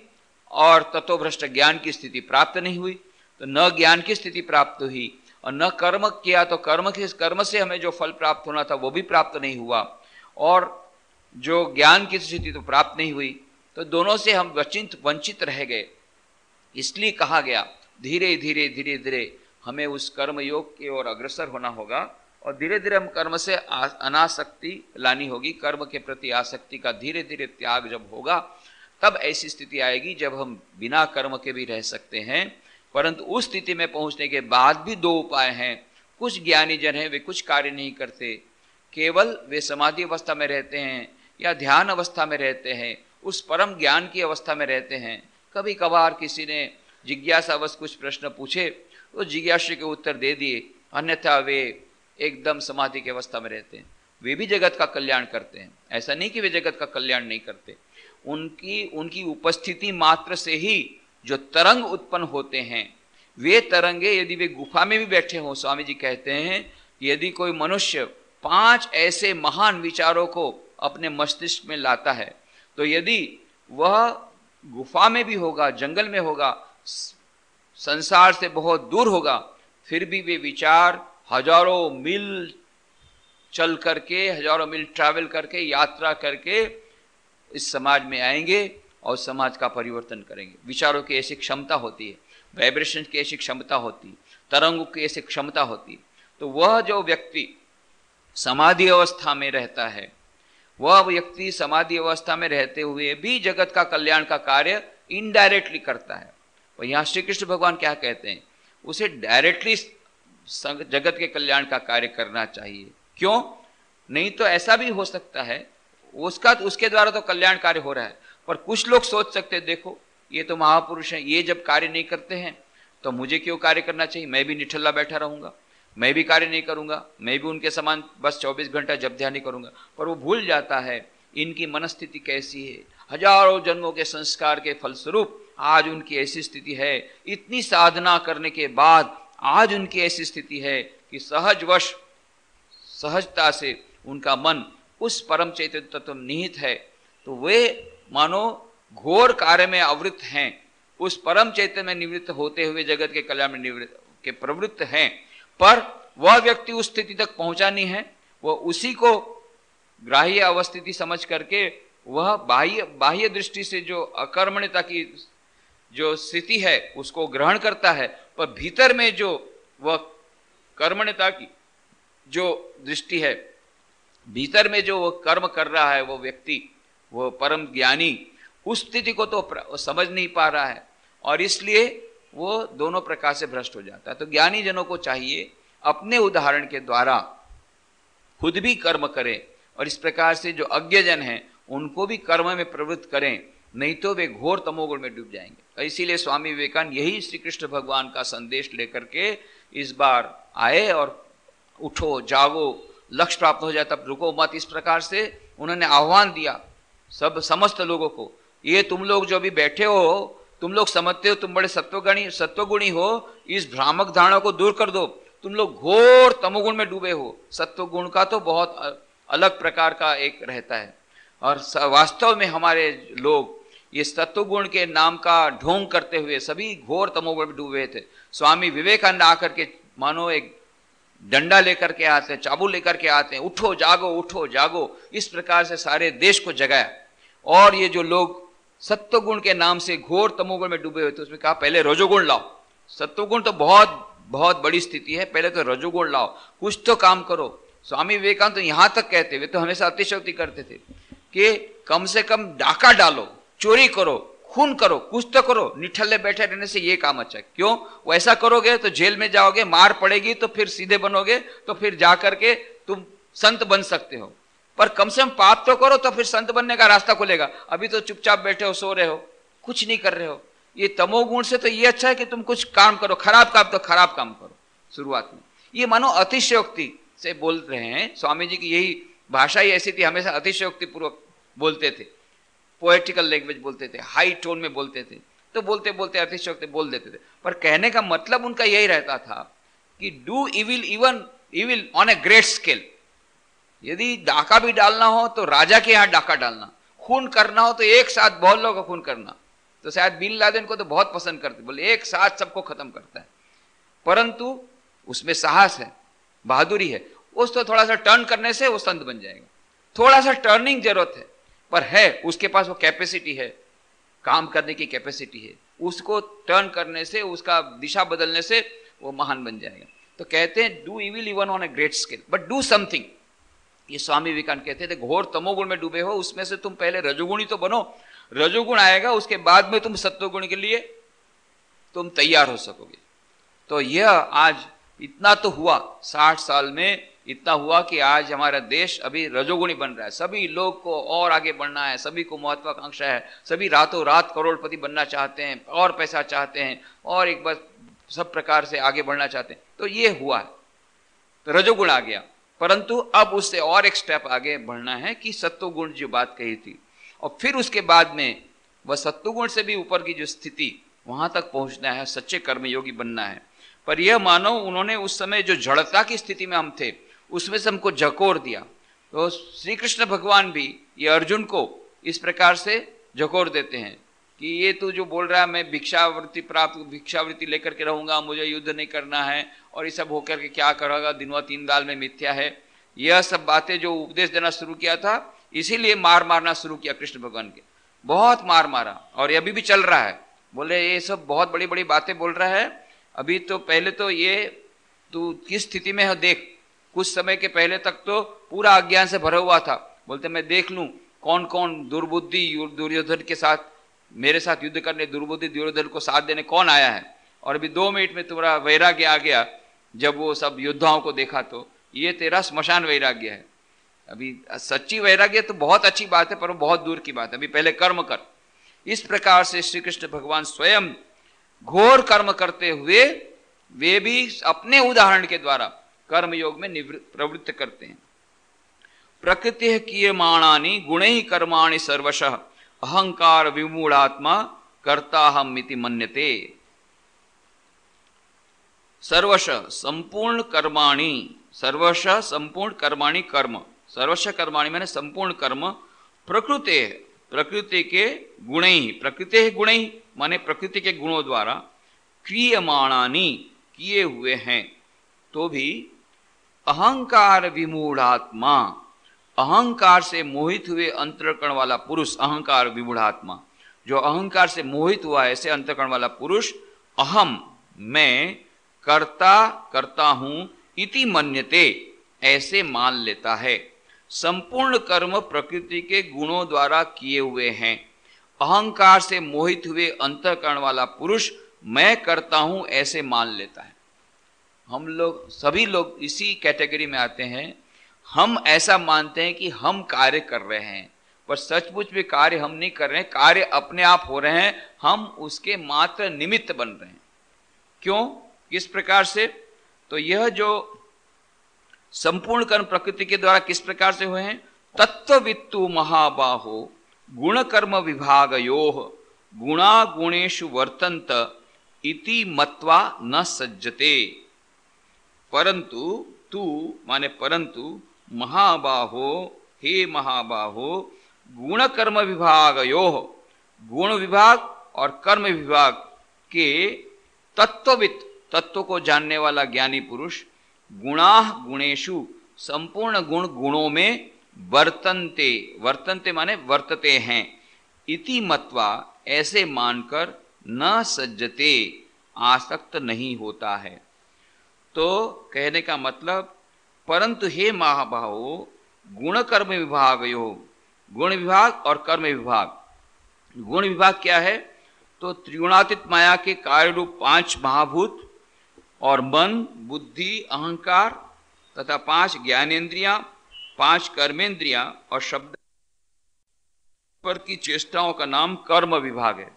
और ततो भ्रष्ट, ज्ञान की स्थिति प्राप्त नहीं हुई, तो न ज्ञान की स्थिति प्राप्त हुई और न कर्म किया, तो कर्म से हमें जो फल प्राप्त होना था वो भी प्राप्त नहीं हुआ, और जो ज्ञान की स्थिति तो प्राप्त नहीं हुई, तो दोनों से हम वंचित रह गए। इसलिए कहा गया धीरे धीरे हमें उस कर्म योग की ओर अग्रसर होना होगा और धीरे धीरे हम कर्म से अनासक्ति लानी होगी। कर्म के प्रति आसक्ति का धीरे धीरे त्याग जब होगा तब ऐसी स्थिति आएगी जब हम बिना कर्म के भी रह सकते हैं। परंतु उस स्थिति में पहुंचने के बाद भी दो उपाय हैं। कुछ ज्ञानी जन हैं, वे कुछ कार्य नहीं करते, केवल वे समाधि अवस्था में रहते हैं या ध्यान अवस्था में रहते हैं, उस परम ज्ञान की अवस्था में रहते हैं। कभी कभार किसी ने जिज्ञासावश कुछ प्रश्न पूछे तो जिज्ञासा के उत्तर दे दिए, अन्यथा वे एकदम समाधि की अवस्था में रहते हैं। वे भी जगत का कल्याण करते हैं, ऐसा नहीं कि वे जगत का कल्याण नहीं करते। उनकी उपस्थिति मात्र से ही जो तरंग उत्पन्न होते हैं, वे तरंगे यदि वे गुफा में भी बैठे हों, स्वामी जी कहते हैं यदि कोई मनुष्य 5 ऐसे महान विचारों को अपने मस्तिष्क में लाता है, तो यदि वह गुफा में भी होगा, जंगल में होगा, संसार से बहुत दूर होगा, फिर भी वे विचार हजारों मील चल करके, हजारों मील ट्रैवल करके, यात्रा करके इस समाज में आएंगे और समाज का परिवर्तन करेंगे। विचारों की ऐसी क्षमता होती है, वाइब्रेशन की ऐसी क्षमता होती है, तरंगों की ऐसी क्षमता होती है। तो वह जो व्यक्ति समाधि अवस्था में रहता है, वह व्यक्ति समाधि अवस्था में रहते हुए भी जगत का कल्याण का कार्य इनडायरेक्टली करता है। और यहाँ श्री कृष्ण भगवान क्या कहते हैं, उसे डायरेक्टली जगत के कल्याण का कार्य करना चाहिए। क्यों? नहीं तो ऐसा भी हो सकता है उसके द्वारा तो कल्याण कार्य हो रहा है, पर कुछ लोग सोच सकते हैं देखो ये तो महापुरुष हैं, ये जब कार्य नहीं करते हैं तो मुझे क्यों कार्य करना चाहिए, मैं भी निठल्ला बैठा रहूंगा, मैं भी कार्य नहीं करूंगा, मैं भी उनके समान बस 24 घंटा जप ध्यान नहीं करूंगा। पर वो भूल जाता है इनकी मनस्थिति कैसी है। हजारों जन्मों के संस्कार के फलस्वरूप आज उनकी ऐसी स्थिति है, इतनी साधना करने के बाद आज उनकी ऐसी स्थिति है कि सहजवश सहजता से उनका मन उस परम चैतन्य तत्व में निहित है। तो वे मानो घोर कार्य में आवृत हैं, उस परम चैतन्य में निवृत्त होते हुए जगत के कल्याण में निवृत्त के प्रवृत्त हैं। पर वह व्यक्ति उस स्थिति तक पहुंचा नहीं है, वह उसी को ग्राह्य अवस्थिति समझ करके वह बाह्य दृष्टि से जो अकर्मण्यता की जो स्थिति है उसको ग्रहण करता है, पर भीतर में जो वह कर्मण्यता की जो दृष्टि है, भीतर में जो वो कर्म कर रहा है वो व्यक्ति, वो परम ज्ञानी, उस स्थिति को तो समझ नहीं पा रहा है और इसलिए वो दोनों प्रकार से भ्रष्ट हो जाता है। तो ज्ञानी जनों को चाहिए अपने उदाहरण के द्वारा खुद भी कर्म करें और इस प्रकार से जो अज्ञजन हैं उनको भी कर्म में प्रवृत्त करें, नहीं तो वे घोर तमोगुण में डूब जाएंगे। इसीलिए स्वामी विवेकानंद यही श्री कृष्ण भगवान का संदेश लेकर के इस बार आए और उठो जागो, लक्ष्य प्राप्त हो जाए तब रुको मत, इस प्रकार से उन्होंने आह्वान दिया समस्त लोगों को। ये तुम लोग जो भी बैठे हो, तुम लोग समझते हो तुम बड़े सत्वगुणी हो, इस भ्रामक धारणा को दूर कर दो, तुम लोग घोर तमोगुण में डूबे हो। सत्वगुण का तो बहुत अलग प्रकार का एक रहता है और वास्तव में हमारे लोग ये सत्वगुण के नाम का ढोंग करते हुए सभी घोर तमोगुण में डूबे थे। स्वामी विवेकानंद आकर के मानो एक डंडा लेकर के आते हैं, चाबू लेकर के आते हैं, उठो जागो, इस प्रकार से सारे देश को जगाया। और ये जो लोग सत्वगुण के नाम से घोर तमोगुण में डूबे हुए थे, उसमें कहा पहले रजोगुण लाओ। सत्वगुण तो बहुत बहुत बड़ी स्थिति है, पहले तो रजोगुण लाओ, कुछ तो काम करो। स्वामी विवेकानंद तो यहां तक कहते हुए तो हमेशा अतिशयोक्ति करते थे कि कम से कम डाका डालो, चोरी करो, खून करो, कुछ तो करो, निठल्ले बैठे रहने से ये काम अच्छा है। क्यों? वैसा करोगे तो जेल में जाओगे, मार पड़ेगी, तो फिर सीधे बनोगे, तो फिर जाकर के तुम संत बन सकते हो। पर कम से कम पाप तो करो तो फिर संत बनने का रास्ता खुलेगा। अभी तो चुपचाप बैठे हो, सो रहे हो, कुछ नहीं कर रहे हो। ये तमोगुण से तो ये अच्छा है कि तुम कुछ काम करो, खराब काम तो खराब काम करो शुरुआत में। ये मानो अतिशयोक्ति से बोल रहे हैं। स्वामी जी की यही भाषा ही ऐसी थी, हमेशा अतिशयोक्ति पूर्वक बोलते थे, पोएटिकल लैंग्वेज बोलते थे, हाई टोन में बोलते थे, तो बोलते बोलते अतिशयोक्ति बोल देते थे। पर कहने का मतलब उनका यही रहता था कि do evil on a great scale. यदि डाका भी डालना हो तो राजा के यहां डाका डालना, खून करना हो तो एक साथ बहुत लोगों को खून करना। तो शायद बिन लादेन को तो बहुत पसंद करते, बोले एक साथ सबको खत्म करता है, परंतु उसमें साहस है, बहादुरी है। उसको थोड़ा सा टर्न करने से वो संत बन जाएगा। थोड़ा सा टर्निंग जरूरत है, पर है उसके पास वो कैपेसिटी है, काम करने की कैपेसिटी है। उसको टर्न करने से, उसका दिशा बदलने से वो महान बन जाएगा। तो कहते हैं do evil even on a great scale but do something. ये स्वामी विवेकानंद कहते थे घोर तमोगुण में डूबे हो, उसमें से तुम पहले रजोगुणी तो बनो, रजोगुण आएगा उसके बाद में तुम सत्वगुण के लिए तुम तैयार हो सकोगे। तो यह आज इतना तो हुआ, 60 साल में इतना हुआ कि आज हमारा देश अभी रजोगुणी बन रहा है। सभी लोग को और आगे बढ़ना है, सभी को महत्वाकांक्षा है, सभी रातों रात करोड़पति बनना चाहते हैं और पैसा चाहते हैं और एक बार सब प्रकार से आगे बढ़ना चाहते हैं। तो ये हुआ है, तो रजोगुण आ गया, परंतु अब उससे और एक स्टेप आगे बढ़ना है कि सत्वगुण जो बात कही थी, और फिर उसके बाद में वह सत्वगुण से भी ऊपर की जो स्थिति वहां तक पहुंचना है, सच्चे कर्मयोगी बनना है। पर यह मानो उन्होंने उस समय जो जड़ता की स्थिति में हम थे उसमें से हमको झकोर दिया। तो श्री कृष्ण भगवान भी ये अर्जुन को इस प्रकार से झकोर देते हैं कि ये तू जो बोल रहा है मैं भिक्षावृत्ति लेकर के रहूंगा, मुझे युद्ध नहीं करना है और ये सब होकर के क्या करेगा, दिनवा तीन दाल में मिथ्या है, यह सब बातें जो उपदेश देना शुरू किया था, इसीलिए मार मारना शुरू किया कृष्ण भगवान के, बहुत मार मारा और ये अभी भी चल रहा है। बोले ये सब बहुत बड़ी बड़ी बातें बोल रहा है, अभी तो पहले तो ये तू किस स्थिति में है देख, कुछ समय के पहले तक तो पूरा अज्ञान से भरा हुआ था। बोलते मैं देख लूं कौन कौन दुर्बुद्धि दुर्योधन के साथ मेरे साथ युद्ध करने, दुर्बुद्धि दुर्योधन को साथ देने कौन आया है, और अभी 2 मिनट में तुम्हारा वैराग्य आ गया। जब वो सब योद्धाओं को देखा तो ये तेरा स्मशान वैराग्य है। अभी सच्ची वैराग्य तो बहुत अच्छी बात है पर वो बहुत दूर की बात है, अभी पहले कर्म कर। इस प्रकार से श्री कृष्ण भगवान स्वयं घोर कर्म करते हुए वे भी अपने उदाहरण के द्वारा कर्म योग में प्रवृत्त करते हैं। प्रकृति क्रियमाणानि गुणैः कर्माणि सर्वशः अहंकार विमूढ़ात्मा कर्ताहम् इति मन्यते। सर्वशः संपूर्ण कर्माणि, सर्वशः संपूर्ण कर्माणि कर्म, सर्वशः कर्माणि माने संपूर्ण कर्म, प्रकृति प्रकृति के गुणैः, प्रकृति गुणैः माने प्रकृति के गुणों द्वारा, क्रियमाणानि किए हुए हैं, तो भी अहंकार विमूढ़ात्मा, अहंकार से मोहित हुए अंतःकरण वाला पुरुष, अहंकार विमूढ़ात्मा जो अहंकार से मोहित हुआ है ऐसे अंतःकरण वाला पुरुष, अहम मैं करता हूं इति मन्यते ऐसे मान लेता है। संपूर्ण कर्म प्रकृति के गुणों द्वारा किए हुए हैं। अहंकार से मोहित हुए अंतःकरण वाला पुरुष मैं करता हूं ऐसे मान लेता है। हम लोग सभी लोग इसी कैटेगरी में आते हैं। हम ऐसा मानते हैं कि हम कार्य कर रहे हैं, पर सचमुच में कार्य हम नहीं कर रहे हैं, कार्य अपने आप हो रहे हैं, हम उसके मात्र निमित्त बन रहे हैं। क्यों, किस प्रकार से? तो यह जो संपूर्ण कर्म प्रकृति के द्वारा किस प्रकार से हुए हैं? तत्ववित्तु महाबाहो गुण कर्म विभागयोः गुणा गुणेषु वर्तन्त इति मत्वा न सज्जते। परंतु तू माने परंतु महाबाहो, हे महाबाहो, गुण कर्म विभागयोः, गुण विभाग और कर्म विभाग के तत्ववित्, तत्व को जानने वाला ज्ञानी पुरुष, गुणाः गुणेषु संपूर्ण गुण गुणों में वर्तन्ते, वर्तन्ते माने वर्तते हैं, इति मत्वा ऐसे मानकर न सज्जते आसक्त नहीं होता है। तो कहने का मतलब परंतु हे महाबाहो गुण कर्म विभागयो, गुण विभाग और कर्म विभाग। गुण विभाग क्या है? तो त्रिगुणातीत माया के कार्य रूप 5 महाभूत और मन, बुद्धि, अहंकार तथा 5 ज्ञानेन्द्रियां, 5 कर्मेंद्रियां और शब्द पर की चेष्टाओं का नाम कर्म विभाग है।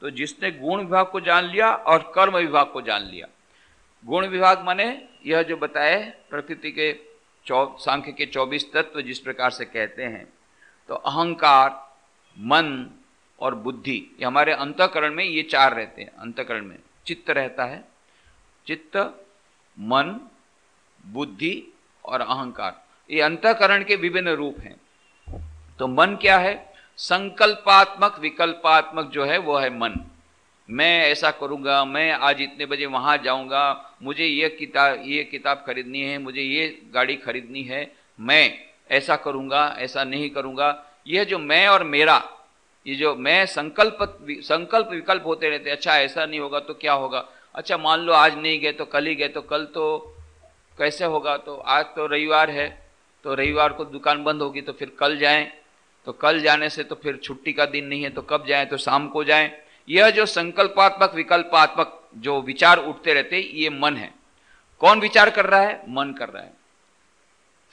तो जिसने गुण विभाग को जान लिया और कर्म विभाग को जान लिया, गुण विभाग माने यह जो बताए प्रकृति के सांख्य के 24 तत्व जिस प्रकार से कहते हैं, तो अहंकार, मन और बुद्धि, ये हमारे अंतःकरण में ये 4 रहते हैं। अंतःकरण में चित्त रहता है, चित्त, मन, बुद्धि और अहंकार, ये अंतःकरण के विभिन्न रूप हैं। तो मन क्या है? संकल्पात्मक विकल्पात्मक जो है वो है मन। मैं ऐसा करूंगा, मैं आज इतने बजे वहां जाऊंगा, मुझे ये किताब खरीदनी है, मुझे ये गाड़ी खरीदनी है, मैं ऐसा करूंगा, ऐसा नहीं करूंगा। यह जो मैं और मेरा, ये जो मैं संकल्प विकल्प होते रहते। अच्छा ऐसा नहीं होगा तो क्या होगा? अच्छा मान लो आज नहीं गए तो कल ही गए, तो कल तो कैसे होगा, तो आज तो रविवार है, तो रविवार को दुकान बंद होगी, तो फिर कल जाएं, तो कल जाने से तो फिर छुट्टी का दिन नहीं है, तो कब जाएं, तो शाम को जाएं। यह जो संकल्पात्मक विकल्पात्मक जो विचार उठते रहते, ये मन है। कौन विचार कर रहा है? मन कर रहा है।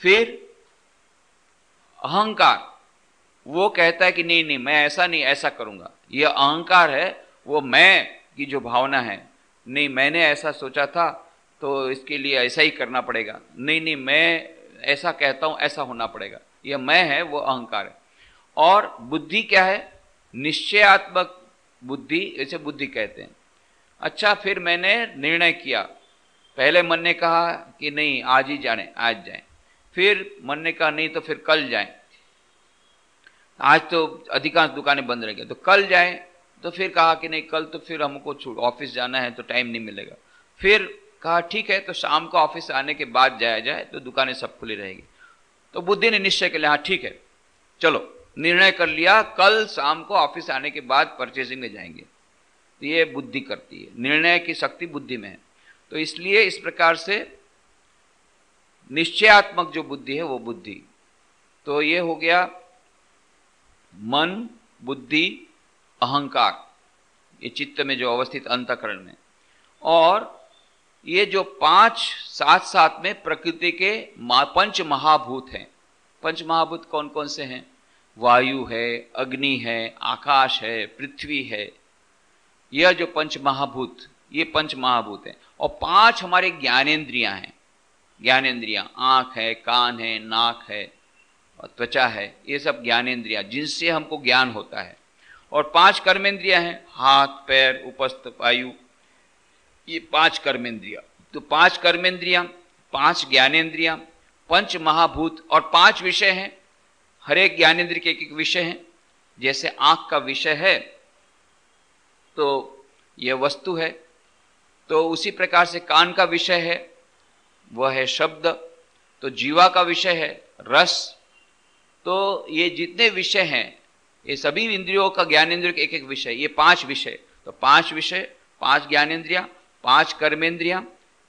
फिर अहंकार, वो कहता है कि नहीं नहीं, मैं ऐसा नहीं, ऐसा करूंगा। यह अहंकार है, वो मैं की जो भावना है, नहीं मैंने ऐसा सोचा था तो इसके लिए ऐसा ही करना पड़ेगा, नहीं नहीं मैं ऐसा कहता हूं, ऐसा होना पड़ेगा। यह मैं है, वो अहंकार है। और बुद्धि क्या है? निश्चयात्मक बुद्धि, इसे बुद्धि कहते हैं। अच्छा, फिर मैंने निर्णय किया, पहले मन ने कहा कि नहीं आज ही जाने, आज जाएं, फिर मन ने कहा नहीं तो फिर कल जाएं, आज तो अधिकांश दुकानें बंद रहेंगी तो कल जाएं, तो फिर कहा कि नहीं कल तो फिर हमको ऑफिस जाना है तो टाइम नहीं मिलेगा, फिर कहा ठीक है तो शाम को ऑफिस आने के बाद जाया जाए तो दुकानें सब खुली रहेगी। तो बुद्धि ने निश्चय कर लिया, हाँ ठीक है, चलो निर्णय कर लिया, कल शाम को ऑफिस आने के बाद परचेजिंग में जाएंगे। तो ये बुद्धि करती है, निर्णय की शक्ति बुद्धि में है। तो इसलिए इस प्रकार से निश्चयात्मक जो बुद्धि है वो बुद्धि। तो ये हो गया मन, बुद्धि, अहंकार, ये चित्त में जो अवस्थित अंतःकरण में। और ये जो पांच साथ साथ में प्रकृति के पंच महाभूत हैं। पंच महाभूत कौन कौन से हैं? वायु है, अग्नि है, आकाश है, पृथ्वी है। यह जो पंच महाभूत, ये पंच महाभूत हैं। और पांच हमारे ज्ञानेंद्रियां हैं। ज्ञानेंद्रियां, आंख है, कान है, नाक है और त्वचा है, ये सब ज्ञानेंद्रियां जिनसे हमको ज्ञान होता है। और पांच कर्मेंद्रियां हैं, हाथ, पैर, उपस्थ, वायु, ये पांच कर्मेंद्रियां। तो पांच कर्मेंद्रियां, पांच ज्ञानेंद्रियां, पंच महाभूत और पांच विषय हैं। हर एक ज्ञानेंद्रिय के एक एक विषय हैं। जैसे आंख का विषय है तो यह वस्तु है, तो उसी प्रकार से कान का विषय है, वह है शब्द। तो जीवा का विषय है रस। तो ये जितने विषय हैं, ये सभी इंद्रियों का, ज्ञानेंद्रियों के एक एक विषय, ये पांच विषय। तो पांच विषय, पांच ज्ञानेंद्रियां, पांच कर्मेंद्रियां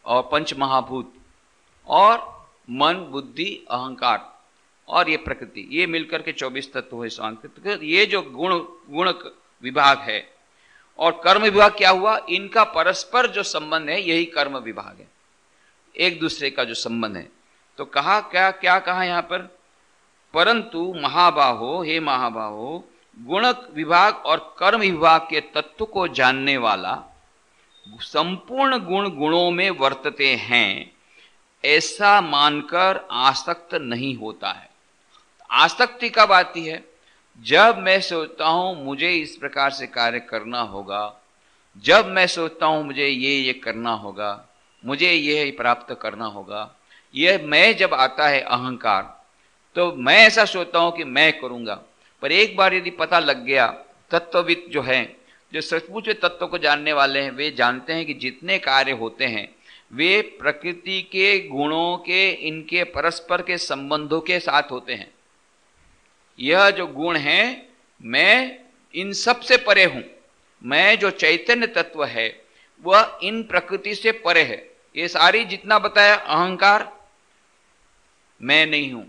और पंच महाभूत और मन, बुद्धि, अहंकार और ये प्रकृति, ये मिलकर के 24 तत्व है। ये जो गुण विभाग है। और कर्म विभाग क्या हुआ? इनका परस्पर जो संबंध है यही कर्म विभाग है, एक दूसरे का जो संबंध है। तो कहा क्या कहा यहां पर? परंतु महाबाहो, हे महाबाहो, गुण विभाग और कर्म विभाग के तत्व को जानने वाला संपूर्ण गुण गुणों में वर्तते हैं, ऐसा मानकर आसक्त नहीं होता है। आसक्ति कब आती है? जब मैं सोचता हूं मुझे इस प्रकार से कार्य करना होगा, जब मैं सोचता हूं मुझे ये करना होगा, मुझे ये प्राप्त करना होगा, यह मैं जब आता है अहंकार, तो मैं ऐसा सोचता हूं कि मैं करूंगा। पर एक बार यदि पता लग गया, तत्वविद जो है, जो सचमुच तत्व को जानने वाले हैं, वे जानते हैं कि जितने कार्य होते हैं वे प्रकृति के गुणों के, इनके परस्पर के संबंधों के साथ होते हैं। यह जो गुण हैं, मैं इन सब से परे हूं। मैं जो चैतन्य तत्व है वह इन प्रकृति से परे है। ये सारी जितना बताया अहंकार, मैं नहीं हूं,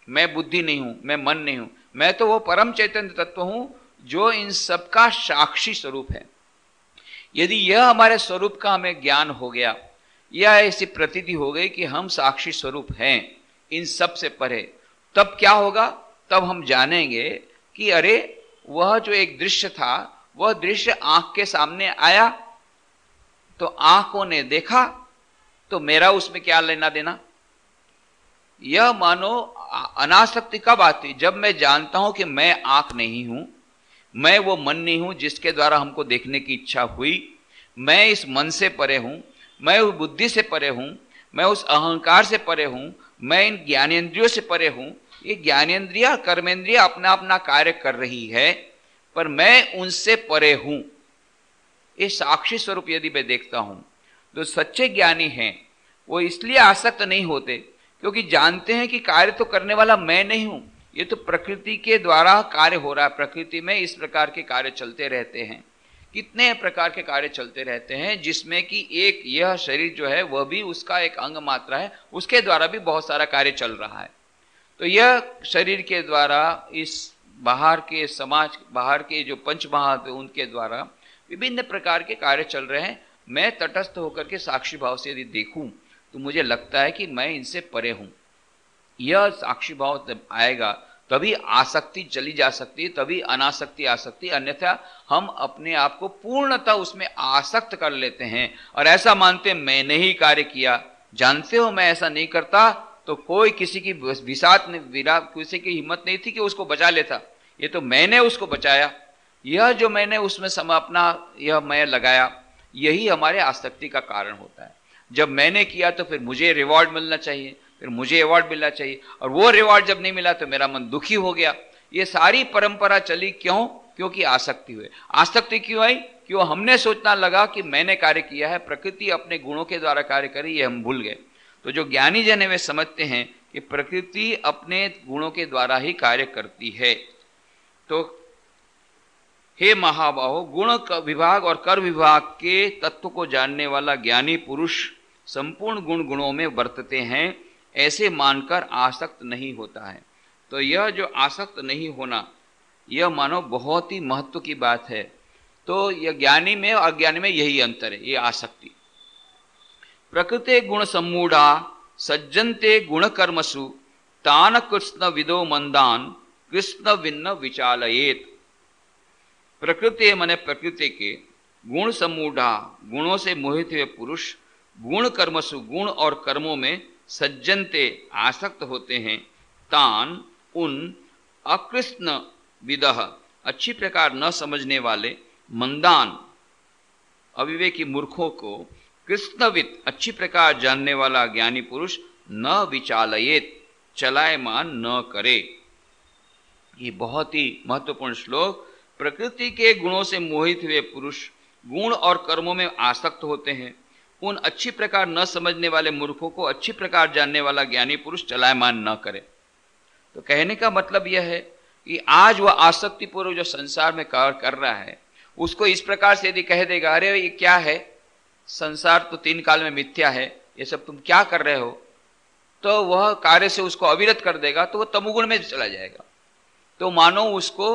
मैं बुद्धि नहीं हूं, मैं मन नहीं हूं, मैं तो वो परम चैतन्य तत्व हूं जो इन सबका साक्षी स्वरूप है। यदि यह हमारे स्वरूप का हमें ज्ञान हो गया, यह ऐसी प्रतीति हो गई कि हम साक्षी स्वरूप हैं इन सब से परे, तब क्या होगा? तब हम जानेंगे कि अरे वह जो एक दृश्य था, वह दृश्य आंख के सामने आया तो आंखों ने देखा, तो मेरा उसमें क्या लेना देना? यह मानो अनासक्ति कब आती? जब मैं जानता हूं कि मैं आंख नहीं हूं, मैं वो मन नहीं हूं जिसके द्वारा हमको देखने की इच्छा हुई, मैं इस मन से परे हूं, मैं उस बुद्धि से परे हूं, मैं उस अहंकार से परे हूं, मैं इन ज्ञानेंद्रियों से परे हूं। ये ज्ञानेंद्रिया, कर्मेंद्रिया अपना अपना कार्य कर रही है, पर मैं उनसे परे हूं। ये साक्षी स्वरूप यदि मैं देखता हूं, तो सच्चे ज्ञानी हैं वो इसलिए आसक्त नहीं होते क्योंकि जानते हैं कि कार्य तो करने वाला मैं नहीं हूं, ये तो प्रकृति के द्वारा कार्य हो रहा है। प्रकृति में इस प्रकार के कार्य चलते रहते हैं कितने प्रकार के कार्य चलते रहते हैं, जिसमें कि एक यह शरीर जो है वह भी उसका एक अंग मात्रा है, उसके द्वारा भी बहुत सारा कार्य चल रहा है। तो यह शरीर के द्वारा इस बाहर के समाज, बाहर के जो पंच महाभूत उनके द्वारा विभिन्न प्रकार के कार्य चल रहे हैं। मैं तटस्थ होकर के साक्षी भाव से यदि देखूं तो मुझे लगता है कि मैं इनसे परे हूं। यह साक्षी भाव जब आएगा तभी आसक्ति चली जा सकती है, तभी अनासक्ति आ सकती है, अन्यथा हम अपने आप को पूर्णतः उसमें आसक्त कर लेते हैं और ऐसा मानते हैं मैंने ही कार्य किया। जानते हो मैं ऐसा नहीं करता तो कोई किसी की किसी की हिम्मत नहीं थी कि उसको बचा लेता, ये तो मैंने उसको बचाया। यह जो मैंने उसमें अपना यह मैं लगाया, यही हमारे आसक्ति का कारण होता है। जब मैंने किया तो फिर मुझे रिवॉर्ड मिलना चाहिए, फिर मुझे अवार्ड मिलना चाहिए, और वो रिवॉर्ड जब नहीं मिला तो मेरा मन दुखी हो गया। ये सारी परंपरा चली क्यों? क्योंकि आसक्ति हुई। आसक्ति क्यों आई? क्यों हमने सोचना लगा कि मैंने कार्य किया है, प्रकृति अपने गुणों के द्वारा कार्य करी, ये हम भूल गए। तो जो ज्ञानी जन है वे समझते हैं कि प्रकृति अपने गुणों के द्वारा ही कार्य करती है। तो हे महाबाहो, गुण विभाग और कर विभाग के तत्व को जानने वाला ज्ञानी पुरुष संपूर्ण गुणों में वर्तते हैं, ऐसे मानकर आसक्त नहीं होता है। तो यह जो आसक्त नहीं होना, यह मानो बहुत ही महत्व की बात है। तो यह ज्ञानी में और अज्ञानी में यही अंतर है, ये आसक्ति। प्रकृते गुण सम्मूढ़ा सज्जन्ते गुण कर्मसु तान कृष्ण विदो मंदान कृष्ण विन्न विचालयेत। प्रकृति माने प्रकृति के, गुण सम्मूढ़ा गुणों से मोहित हुए पुरुष, गुण कर्मसु गुण और कर्मों में सज्जनते आसक्त होते हैं, तान उन अकृष्ण विदह अच्छी प्रकार न समझने वाले, मंदान अविवेकी मूर्खों को, कृष्णविद अच्छी प्रकार जानने वाला ज्ञानी पुरुष न विचालयेत चलायमान न करे। ये बहुत ही महत्वपूर्ण श्लोक। प्रकृति के गुणों से मोहित हुए पुरुष गुण और कर्मों में आसक्त होते हैं, उन अच्छी प्रकार न समझने वाले मूर्खों को अच्छी प्रकार जानने वाला ज्ञानी पुरुष चलायमान न करे। तो कहने का मतलब यह है कि आज वह आसक्ति पूर्वक जो संसार में कार्य कर रहा है, उसको इस प्रकार से यदि कह देगा अरे ये क्या है, संसार तो 3 काल में मिथ्या है, ये सब तुम क्या कर रहे हो, तो वह कार्य से उसको अविरत कर देगा, तो वह तमोगुण में चला जाएगा। तो मानो उसको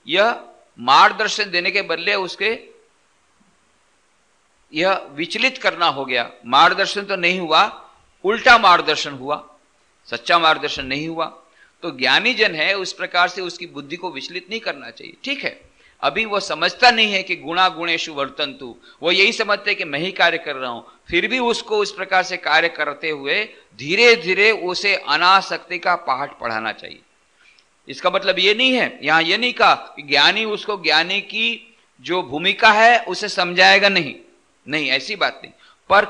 यह मार्गदर्शन देने के बदले उसके यह विचलित करना हो गया। मार्गदर्शन तो नहीं हुआ, उल्टा मार्गदर्शन हुआ, सच्चा मार्गदर्शन नहीं हुआ। तो ज्ञानी जन है उस प्रकार से उसकी बुद्धि को विचलित नहीं करना चाहिए। ठीक है, अभी वह समझता नहीं है कि गुणा गुणेषु वर्तन्तु, वो यही समझते हैं कि मैं ही कार्य कर रहा हूं, फिर भी उसको उस प्रकार से कार्य करते हुए धीरे धीरे उसे अनासक्ति का पाठ पढ़ाना चाहिए। इसका मतलब ये नहीं है, यहां ये नहीं कहा कि ज्ञानी उसको ज्ञानी की जो भूमिका है उसे समझाएगा नहीं, नहीं ऐसी बात नहीं, पर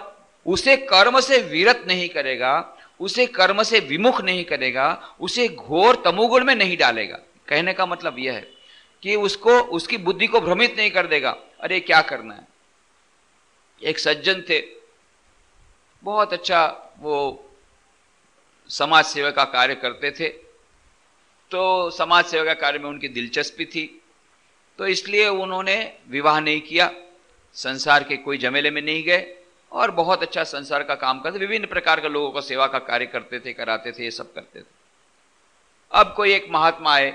उसे कर्म से विरत नहीं करेगा, उसे कर्म से विमुख नहीं करेगा, उसे घोर तमोगुण में नहीं डालेगा। कहने का मतलब यह है कि उसको उसकी बुद्धि को भ्रमित नहीं कर देगा, अरे क्या करना है। एक सज्जन थे, बहुत अच्छा वो समाज सेवा का कार्य करते थे, तो समाज सेवा का कार्य में उनकी दिलचस्पी थी, तो इसलिए उन्होंने विवाह नहीं किया, संसार के कोई झमेले में नहीं गए और बहुत अच्छा संसार का काम करते, विभिन्न प्रकार के लोगों को सेवा का कार्य करते थे, कराते थे, ये सब करते थे। अब कोई एक महात्मा आए,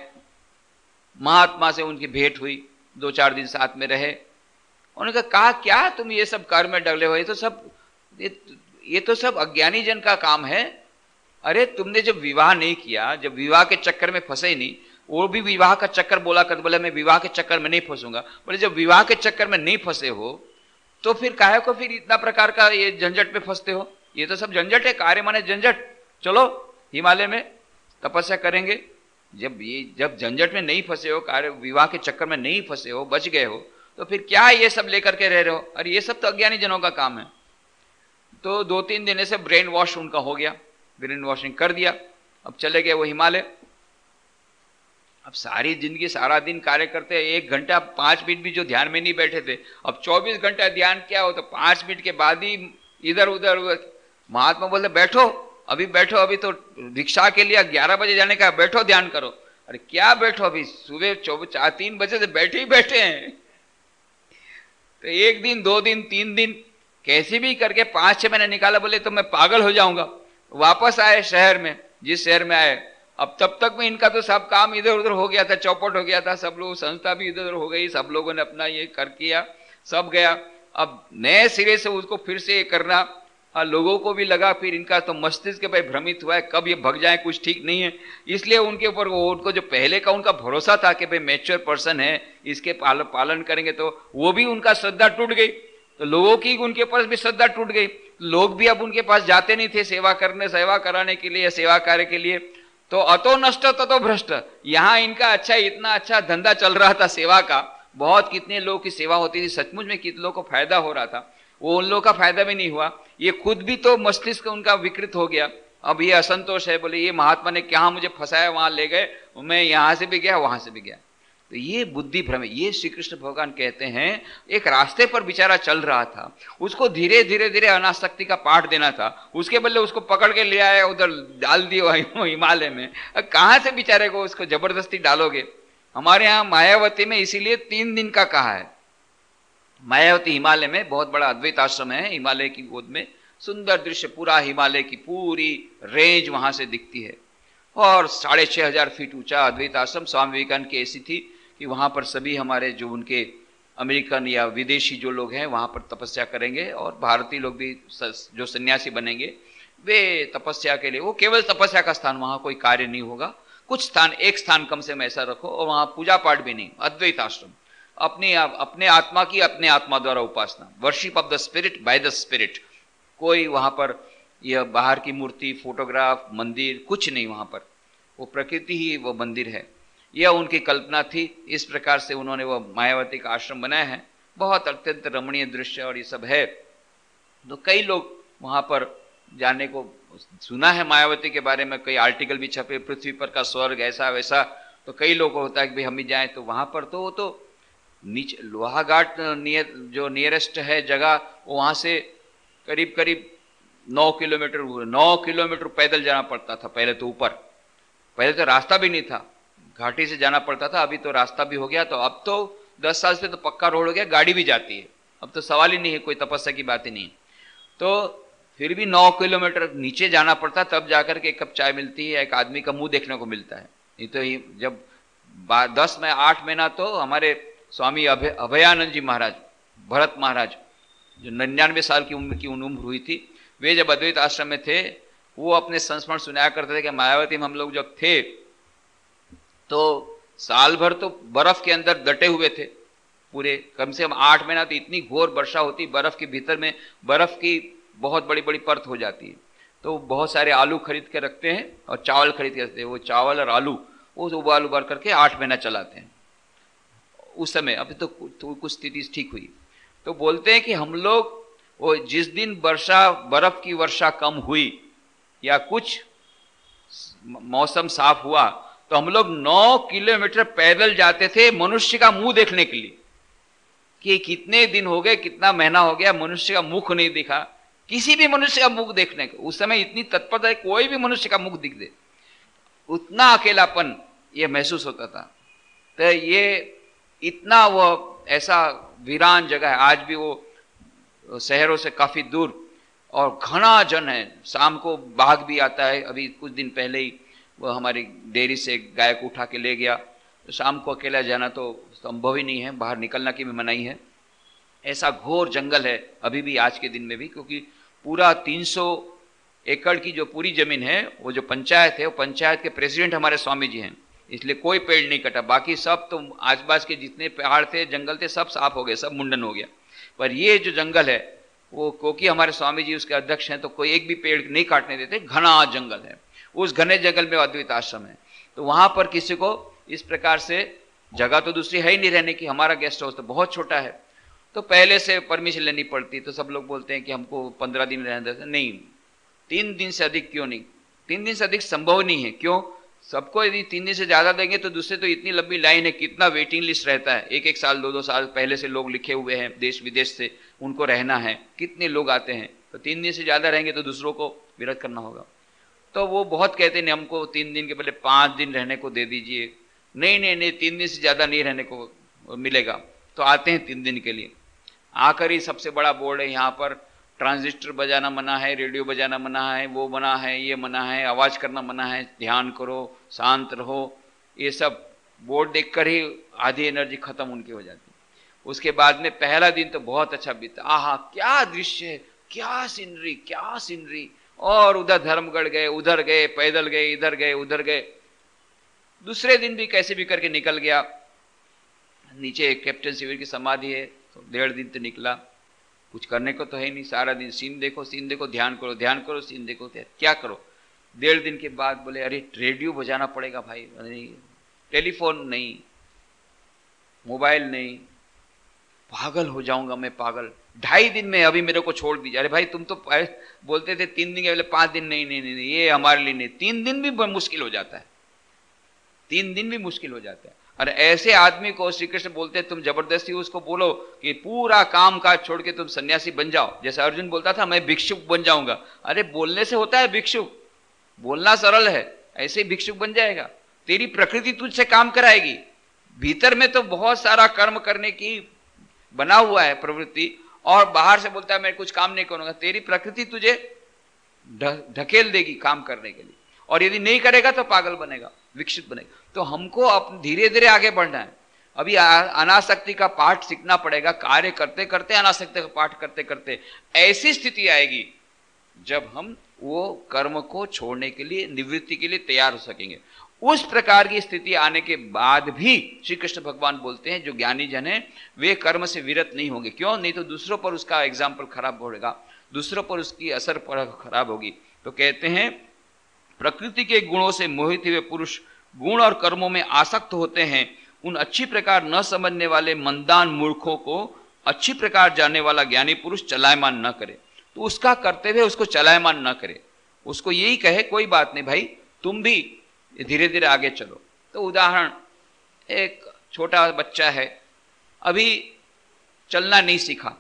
महात्मा से उनकी भेंट हुई, 2-4 दिन साथ में रहे। उन्होंने कहा क्या तुम ये सब कर्म में डगले हो, ये तो सब अज्ञानी जन का काम है। अरे तुमने जब विवाह नहीं किया, जब विवाह के चक्कर में फंसे ही नहीं, वो भी विवाह का चक्कर बोला कर, बोले मैं विवाह के चक्कर में नहीं फंसूंगा, बोले जब विवाह के चक्कर में नहीं फंसे हो तो फिर काहे को फिर इतना प्रकार का ये झंझट में फंसते हो। ये तो सब झंझट है, कार्य माने झंझट, चलो हिमालय में तपस्या करेंगे। जब झंझट में नहीं फंसे हो, कार्य विवाह के चक्कर में नहीं फंसे हो, बच गए हो, तो फिर क्या ये सब लेकर के रह रहे हो। अरे ये सब तो अज्ञानी जनों का काम है। तो 2-3 दिन से ब्रेन वॉश उनका हो गया, ब्रेन वॉशिंग कर दिया। अब चले गए वो हिमालय। अब सारी जिंदगी सारा दिन कार्य करते, 1 घंटा 5 मिनट भी जो ध्यान में नहीं बैठे थे, अब 24 घंटा ध्यान क्या हो, तो 5 मिनट के बाद ही इधर उधर। महात्मा बोलते बैठो, अभी बैठो, अभी तो रिक्शा के लिए 11 बजे जाने का, बैठो ध्यान करो। अरे क्या बैठो, अभी सुबह 3 बजे से बैठे ही बैठे हैं। तो 1 दिन 2 दिन 3 दिन कैसे भी करके 5-6 महीने निकाला, बोले तो मैं पागल हो जाऊंगा। वापस आए शहर में, जिस शहर में आए, अब तब तक में इनका तो सब काम इधर उधर हो गया था, चौपट हो गया था, सब लोग, संस्था भी इधर उधर हो गई, सब लोगों ने अपना ये कर किया, सब गया। अब नए सिरे से उसको फिर से ये करना, लोगों को भी लगा, फिर इनका तो मस्तिष्क भाई भ्रमित हुआ है, कब ये भग जाए, कुछ ठीक नहीं है। इसलिए उनके ऊपर वो, उनको जो पहले का उनका भरोसा था कि भाई मैच्योर पर्सन है, इसके पालन करेंगे, तो वो भी उनका श्रद्धा टूट गई। तो लोगों की उनके पास भी श्रद्धा टूट गई, लोग भी अब उनके पास जाते नहीं थे सेवा कराने के लिए, सेवा कार्य के लिए। तो अतो नष्ट ततो भ्रष्ट, यहाँ इनका अच्छा, इतना अच्छा धंधा चल रहा था सेवा का, बहुत कितने लोगों की सेवा होती थी, सचमुच में कितने लोगों को फायदा हो रहा था, वो उन लोगों का फायदा भी नहीं हुआ। ये खुद भी तो मस्तिष्क उनका विकृत हो गया। अब ये असंतोष है, बोले ये महात्मा ने क्या मुझे फंसाया, वहां ले गए, मैं यहां से भी गया वहां से भी गया। तो ये बुद्धि भ्रम, ये श्री कृष्ण भगवान कहते हैं एक रास्ते पर बेचारा चल रहा था, उसको धीरे धीरे धीरे अनासक्ति का पाठ देना था, उसके बदले उसको पकड़ के ले आए, उधर डाल दिए हिमालय में। कहां से बेचारे को उसको जबरदस्ती डालोगे। हमारे यहाँ मायावती में इसीलिए 3 दिन का कहा है। मायावती हिमालय में बहुत बड़ा अद्वैत आश्रम है, हिमालय की गोद में, सुंदर दृश्य, पूरा हिमालय की पूरी रेंज वहां से दिखती है, और 6500 फीट ऊंचा अद्वैत आश्रम। स्वामी विवेकानंद की ऐसी थी कि वहां पर सभी हमारे जो उनके अमेरिकन या विदेशी जो लोग हैं वहां पर तपस्या करेंगे, और भारतीय लोग भी जो सन्यासी बनेंगे वे तपस्या के लिए, वो केवल तपस्या का स्थान, वहां कोई कार्य नहीं होगा, कुछ स्थान, एक स्थान कम से कम ऐसा रखो, और वहां पूजा पाठ भी नहीं, अद्वैत आश्रम, अपने आत्मा की अपने आत्मा द्वारा उपासना, worship of the spirit by the spirit. कोई वहां पर यह बाहर की मूर्ति, फोटोग्राफ, मंदिर कुछ नहीं, वहां पर वो प्रकृति ही वो मंदिर है। यह उनकी कल्पना थी। इस प्रकार से उन्होंने वो मायावती का आश्रम बनाया है, बहुत अत्यंत रमणीय दृश्य और ये सब है। तो कई लोग वहां पर जाने को सुना है मायावती के बारे में, कई आर्टिकल भी छपे, पृथ्वी पर का स्वर्ग ऐसा वैसा, तो कई लोगों को होता है कि भाई हम भी जाएं। तो वहां पर तो वो तो नीचे लोहाघाट जो नियरेस्ट है जगह, वहां से करीब करीब 9 किलोमीटर पैदल जाना पड़ता था पहले तो ऊपर। पहले तो रास्ता भी नहीं था, घाटी से जाना पड़ता था, अभी तो रास्ता भी हो गया। तो अब तो 10 साल से तो पक्का रोड हो गया, गाड़ी भी जाती है, अब तो सवाल ही नहीं है, कोई तपस्या की बात ही नहीं। तो फिर भी 9 किलोमीटर नीचे जाना पड़ता, तब जाकर के एक कप चाय मिलती है, एक आदमी का मुंह देखने को मिलता है। नहीं तो जब 10 में 8 महीना तो हमारे स्वामी अभयानंद जी महाराज, भरत महाराज, जो 99 साल की उम्र हुई थी, वे जब अद्वैत आश्रम में थे, वो अपने संस्मरण सुनाया करते थे कि मायावती में हम लोग जब थे तो साल भर तो बर्फ के अंदर डटे हुए थे, पूरे कम से कम 8 महीना तो इतनी घोर वर्षा होती, बर्फ के भीतर में बर्फ की बहुत बड़ी बड़ी परत हो जाती है। तो बहुत सारे आलू खरीद के रखते हैं और चावल खरीद के रखते हैं, वो चावल और आलू वो उबाल उबाल करके 8 महीना चलाते हैं उस समय। अभी तो कुछ स्थिति ठीक हुई। तो बोलते हैं कि हम लोग वो जिस दिन बर्फ की वर्षा कम हुई या कुछ मौसम साफ हुआ, तो हम लोग 9 किलोमीटर पैदल जाते थे मनुष्य का मुंह देखने के लिए, कि कितने दिन हो गए, कितना महीना हो गया, मनुष्य का मुख नहीं दिखा, किसी भी मनुष्य का मुख देखने का उस समय इतनी तत्परता है, कोई भी मनुष्य का मुख दिख दे, उतना अकेलापन ये महसूस होता था। तो ये इतना वो ऐसा वीरान जगह है, आज भी वो शहरों से काफी दूर और घना जन है। शाम को बाघ भी आता है, अभी कुछ दिन पहले ही वो हमारी डेयरी से गाय को उठा के ले गया। तो शाम को अकेला जाना तो संभव ही नहीं है, बाहर निकलना की भी मनाही है। ऐसा घोर जंगल है अभी भी आज के दिन में भी, क्योंकि पूरा 300 एकड़ की जो पूरी जमीन है, वो जो पंचायत है, वो पंचायत के प्रेसिडेंट हमारे स्वामी जी हैं, इसलिए कोई पेड़ नहीं कटा। बाकी सब तो आसपास के जितने पहाड़ थे, जंगल थे, सब साफ हो गए, सब मुंडन हो गया। पर ये जो जंगल है वो, क्योंकि हमारे स्वामी जी उसके अध्यक्ष हैं, तो कोई एक भी पेड़ नहीं काटने देते, घना जंगल है। उस घने जंगल में अद्वैत आश्रम है, तो वहां पर किसी को इस प्रकार से जगह तो दूसरी है ही नहीं रहने की। हमारा गेस्ट हाउस तो बहुत छोटा है, तो पहले से परमिशन लेनी पड़ती। तो सब लोग बोलते हैं कि हमको 15 दिन रहने देते, नहीं 3 दिन से अधिक क्यों नहीं, 3 दिन से अधिक संभव नहीं है। क्यों? सबको यदि 3 दिन से ज्यादा देंगे तो दूसरे तो इतनी लंबी लाइन है, कितना वेटिंग लिस्ट रहता है, 1-1 साल 2-2 साल पहले से लोग लिखे हुए हैं देश विदेश से, उनको रहना है, कितने लोग आते हैं। तो 3 दिन से ज्यादा रहेंगे तो दूसरों को विरोध करना होगा। तो वो बहुत कहते हैं हमको 3 दिन के पहले 5 दिन रहने को दे दीजिए। नहीं 3 दिन से ज्यादा नहीं रहने को मिलेगा। तो आते हैं 3 दिन के लिए, आखिरी सबसे बड़ा बोर्ड है यहाँ पर, ट्रांजिस्टर बजाना मना है, रेडियो बजाना मना है, वो मना है, ये मना है, आवाज करना मना है, ध्यान करो, शांत रहो, ये सब बोर्ड देखकर ही आधी एनर्जी खत्म उनकी हो जाती। उसके बाद में पहला दिन तो बहुत अच्छा बीता, आहा क्या दृश्य है, क्या सीनरी, क्या सीनरी, और उधर धर्मगढ़ गए, उधर गए, पैदल गए, इधर गए, उधर गए। दूसरे दिन भी कैसे भी करके निकल गया। नीचे कैप्टन शिविर की समाधि है, तो 1.5 दिन तो निकला, कुछ करने को तो है नहीं, सारा दिन सीन देखो, सीन देखो, ध्यान करो, ध्यान करो, सीन देखो, क्या करो। 1.5 दिन के बाद बोले अरे रेडियो बजाना पड़ेगा भाई, नहीं टेलीफोन नहीं, मोबाइल नहीं, पागल हो जाऊंगा मैं, पागल। 2.5 दिन में अभी मेरे को छोड़ दीजिए। अरे भाई तुम तो बोलते थे 3 दिन के पहले 5 दिन, नहीं नहीं नहीं, ये हमारे लिए नहीं, 3 दिन भी मुश्किल हो जाता है, 3 दिन भी मुश्किल हो जाता है। और ऐसे आदमी को श्री कृष्ण बोलते हैं तुम जबरदस्ती उसको बोलो कि पूरा काम काज छोड़ के तुम सन्यासी बन जाओ। जैसे अर्जुन बोलता था मैं भिक्षुक बन जाऊंगा, अरे बोलने से होता है भिक्षुक, बोलना सरल है, ऐसे ही भिक्षुक बन जाएगा। तेरी प्रकृति तुझसे काम कराएगी, भीतर में तो बहुत सारा कर्म करने की बना हुआ है प्रवृत्ति, और बाहर से बोलता है मैं कुछ काम नहीं करूंगा। तेरी प्रकृति तुझे ढकेल देगी काम करने के लिए, और यदि नहीं करेगा तो पागल बनेगा, विकसित बनेगा। तो हमको अब धीरे धीरे आगे बढ़ना है। अभी अनासक्ति का पाठ सीखना पड़ेगा, कार्य करते करते, अनासक्ति का पाठ करते करते ऐसी स्थिति आएगी जब हम वो कर्म को छोड़ने के लिए, निवृत्ति के लिए तैयार हो सकेंगे। उस प्रकार की स्थिति आने के बाद भी श्री कृष्ण भगवान बोलते हैं जो ज्ञानी जन है वे कर्म से विरत नहीं होंगे। क्यों? नहीं तो दूसरों पर उसका एग्जाम्पल खराब होगा, दूसरों पर उसकी असर खराब होगी। तो कहते हैं प्रकृति के गुणों से मोहित हुए पुरुष गुण और कर्मों में आसक्त होते हैं। उन अच्छी प्रकार न समझने वाले मंदान मूर्खों को अच्छी प्रकार जानने वाला ज्ञानी पुरुष चलायमान न करे। तो उसका करते हुए उसको चलायमान न करे, उसको यही कहे कोई बात नहीं भाई, तुम भी धीरे धीरे आगे चलो। तो उदाहरण, एक छोटा बच्चा है, अभी चलना नहीं सीखा,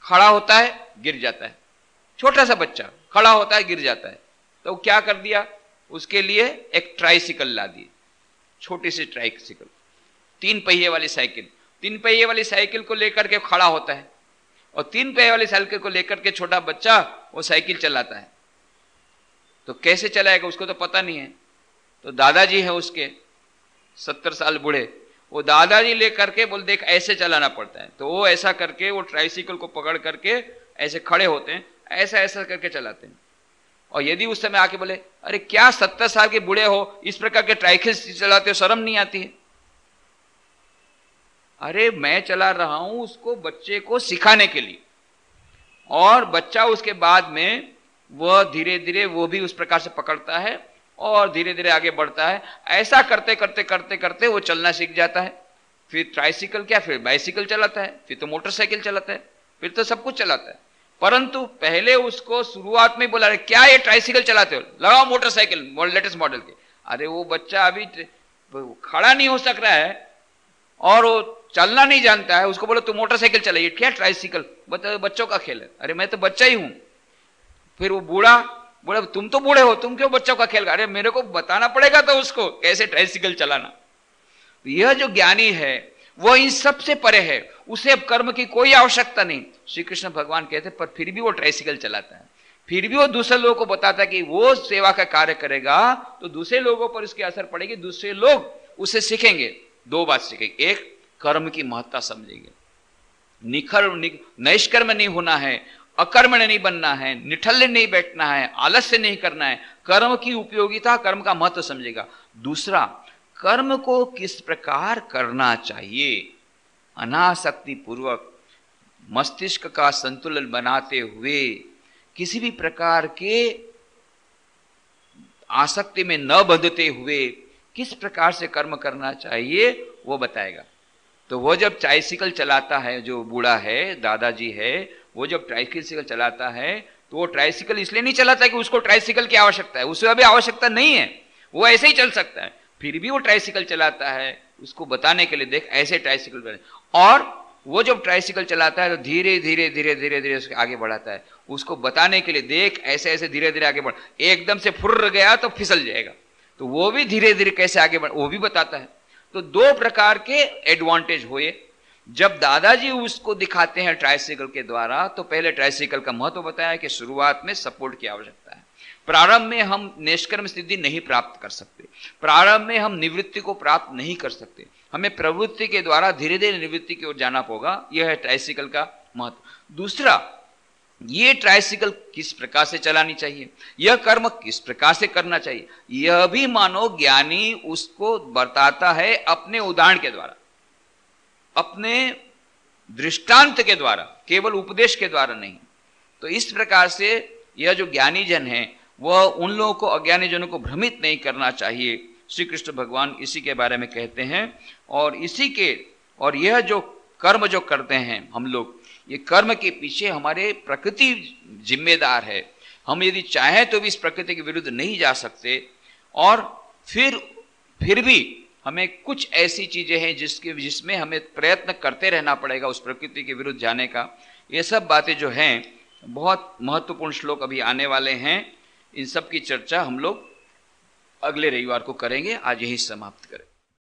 खड़ा होता है गिर जाता है, छोटा सा बच्चा खड़ा होता है गिर जाता है, तो क्या कर दिया, उसके लिए एक ट्राइसिकल ला दी, छोटी सी ट्राइसिकल, 3 पहिए वाली साइकिल। 3 पहिए वाली साइकिल को लेकर के खड़ा होता है, और 3 पहिए वाली साइकिल को लेकर के छोटा बच्चा वो साइकिल चलाता है। तो कैसे चलाएगा उसको तो पता नहीं है। तो दादाजी है उसके 70 साल बूढ़े, वो दादाजी लेकर के बोल देख ऐसे चलाना पड़ता है, तो वो ऐसा करके वो ट्राइसिकल को पकड़ करके ऐसे खड़े होते हैं, ऐसा ऐसा करके चलाते हैं। और यदि उस समय आके बोले अरे क्या 70 साल के बूढ़े हो, इस प्रकार के ट्राइसिकल चलाते हो, शर्म नहीं आती है? अरे मैं चला रहा हूं उसको बच्चे को सिखाने के लिए, और बच्चा उसके बाद में वह धीरे धीरे वो भी उस प्रकार से पकड़ता है और धीरे धीरे आगे बढ़ता है। ऐसा करते करते करते करते वो चलना सीख जाता है। फिर ट्राइसिकल क्या, फिर बाइसिकल चलाता है, फिर तो मोटरसाइकिल चलाता है, फिर तो सब कुछ चलाता है। परंतु पहले उसको शुरुआत में बोला क्या ये ट्राइसिकल चलाते हो, लगाओ मोटरसाइकिल लेटेस्ट मॉडल के। अरे वो बच्चा अभी खड़ा नहीं हो सक रहा है और वो चलना नहीं जानता है, उसको बोलो तू मोटरसाइकिल चलाइए, क्या ट्राइसिकल, बच्चों का खेल है। अरे मैं तो बच्चा ही हूं। फिर वो बूढ़ा बोले तुम तो बूढ़े हो, तुम क्यों बच्चों का खेल? अरे मेरे को बताना पड़ेगा तो उसको कैसे ट्राइसिकल चलाना। यह जो ज्ञानी है वो इन सब से परे है, उसे अब कर्म की कोई आवश्यकता नहीं। श्री कृष्ण भगवान कहते पर फिर भी वो ट्राइसिकल चलाता है, फिर भी वो दूसरे लोगों को बताता है कि वो सेवा का कार्य करेगा तो दूसरे लोगों पर उसकी असर पड़ेगी, दूसरे लोग उसे सीखेंगे। 2 बात सीखेंगे, एक कर्म की महत्ता समझेंगे, नैष्कर्म नहीं होना है, अकर्मण्य नहीं बनना है, निठल्य नहीं बैठना है, आलस्य नहीं करना है, कर्म की उपयोगिता, कर्म का महत्व समझेगा। दूसरा, कर्म को किस प्रकार करना चाहिए, अनासक्ति पूर्वक मस्तिष्क का संतुलन बनाते हुए, किसी भी प्रकार के आसक्ति में न बंधते हुए किस प्रकार से कर्म करना चाहिए वो बताएगा। तो वो जब ट्राइसिकल चलाता है, जो बूढ़ा है, दादाजी है, वो जब ट्राइसिकल चलाता है तो वो ट्राइसिकल इसलिए नहीं चलाता कि उसको ट्राइसिकल की आवश्यकता है, उसे अभी आवश्यकता नहीं है, वो ऐसे ही चल सकता है, फिर भी वो ट्राइसिकल चलाता है उसको बताने के लिए, देख ऐसे ट्राइसिकल चलाए। और वो जब ट्राइसिकल चलाता है तो धीरे धीरे धीरे धीरे धीरे उसके आगे बढ़ाता है, उसको बताने के लिए, देख ऐसे ऐसे धीरे धीरे आगे बढ़, एकदम से फुर्र गया तो फिसल जाएगा, तो वो भी धीरे धीरे कैसे आगे बढ़ वो भी बताता है। तो 2 प्रकार के एडवांटेज हुए। जब दादाजी उसको दिखाते हैं ट्राइसिकल के द्वारा, तो पहले ट्राइसिकल का महत्व बताया कि शुरुआत में सपोर्ट की आवश्यकता है। प्रारंभ में हम निष्कर्म सिद्धि नहीं प्राप्त कर सकते, प्रारंभ में हम निवृत्ति को प्राप्त नहीं कर सकते, हमें प्रवृत्ति के द्वारा धीरे धीरे निवृत्ति की ओर जाना होगा। यह है ट्राइसिकल का महत्व। दूसरा, ये ट्राइसिकल किस प्रकार से चलानी चाहिए, यह कर्म किस प्रकार से करना चाहिए, यह भी मानो ज्ञानी उसको बताता है अपने उदाहरण के द्वारा, अपने दृष्टांत के द्वारा, केवल उपदेश के द्वारा नहीं। तो इस प्रकार से यह जो ज्ञानी जन है वह उन लोगों को, अज्ञानी जनों को भ्रमित नहीं करना चाहिए। श्री कृष्ण भगवान इसी के बारे में कहते हैं। और यह जो कर्म जो करते हैं हम लोग, ये कर्म के पीछे हमारे प्रकृति जिम्मेदार है। हम यदि चाहें तो भी इस प्रकृति के विरुद्ध नहीं जा सकते, और फिर भी हमें कुछ ऐसी चीजें हैं जिसमें हमें प्रयत्न करते रहना पड़ेगा उस प्रकृति के विरुद्ध जाने का। ये सब बातें जो हैं, बहुत महत्वपूर्ण श्लोक अभी आने वाले हैं, इन सब की चर्चा हम लोग अगले रविवार को करेंगे। आज यही समाप्त करें।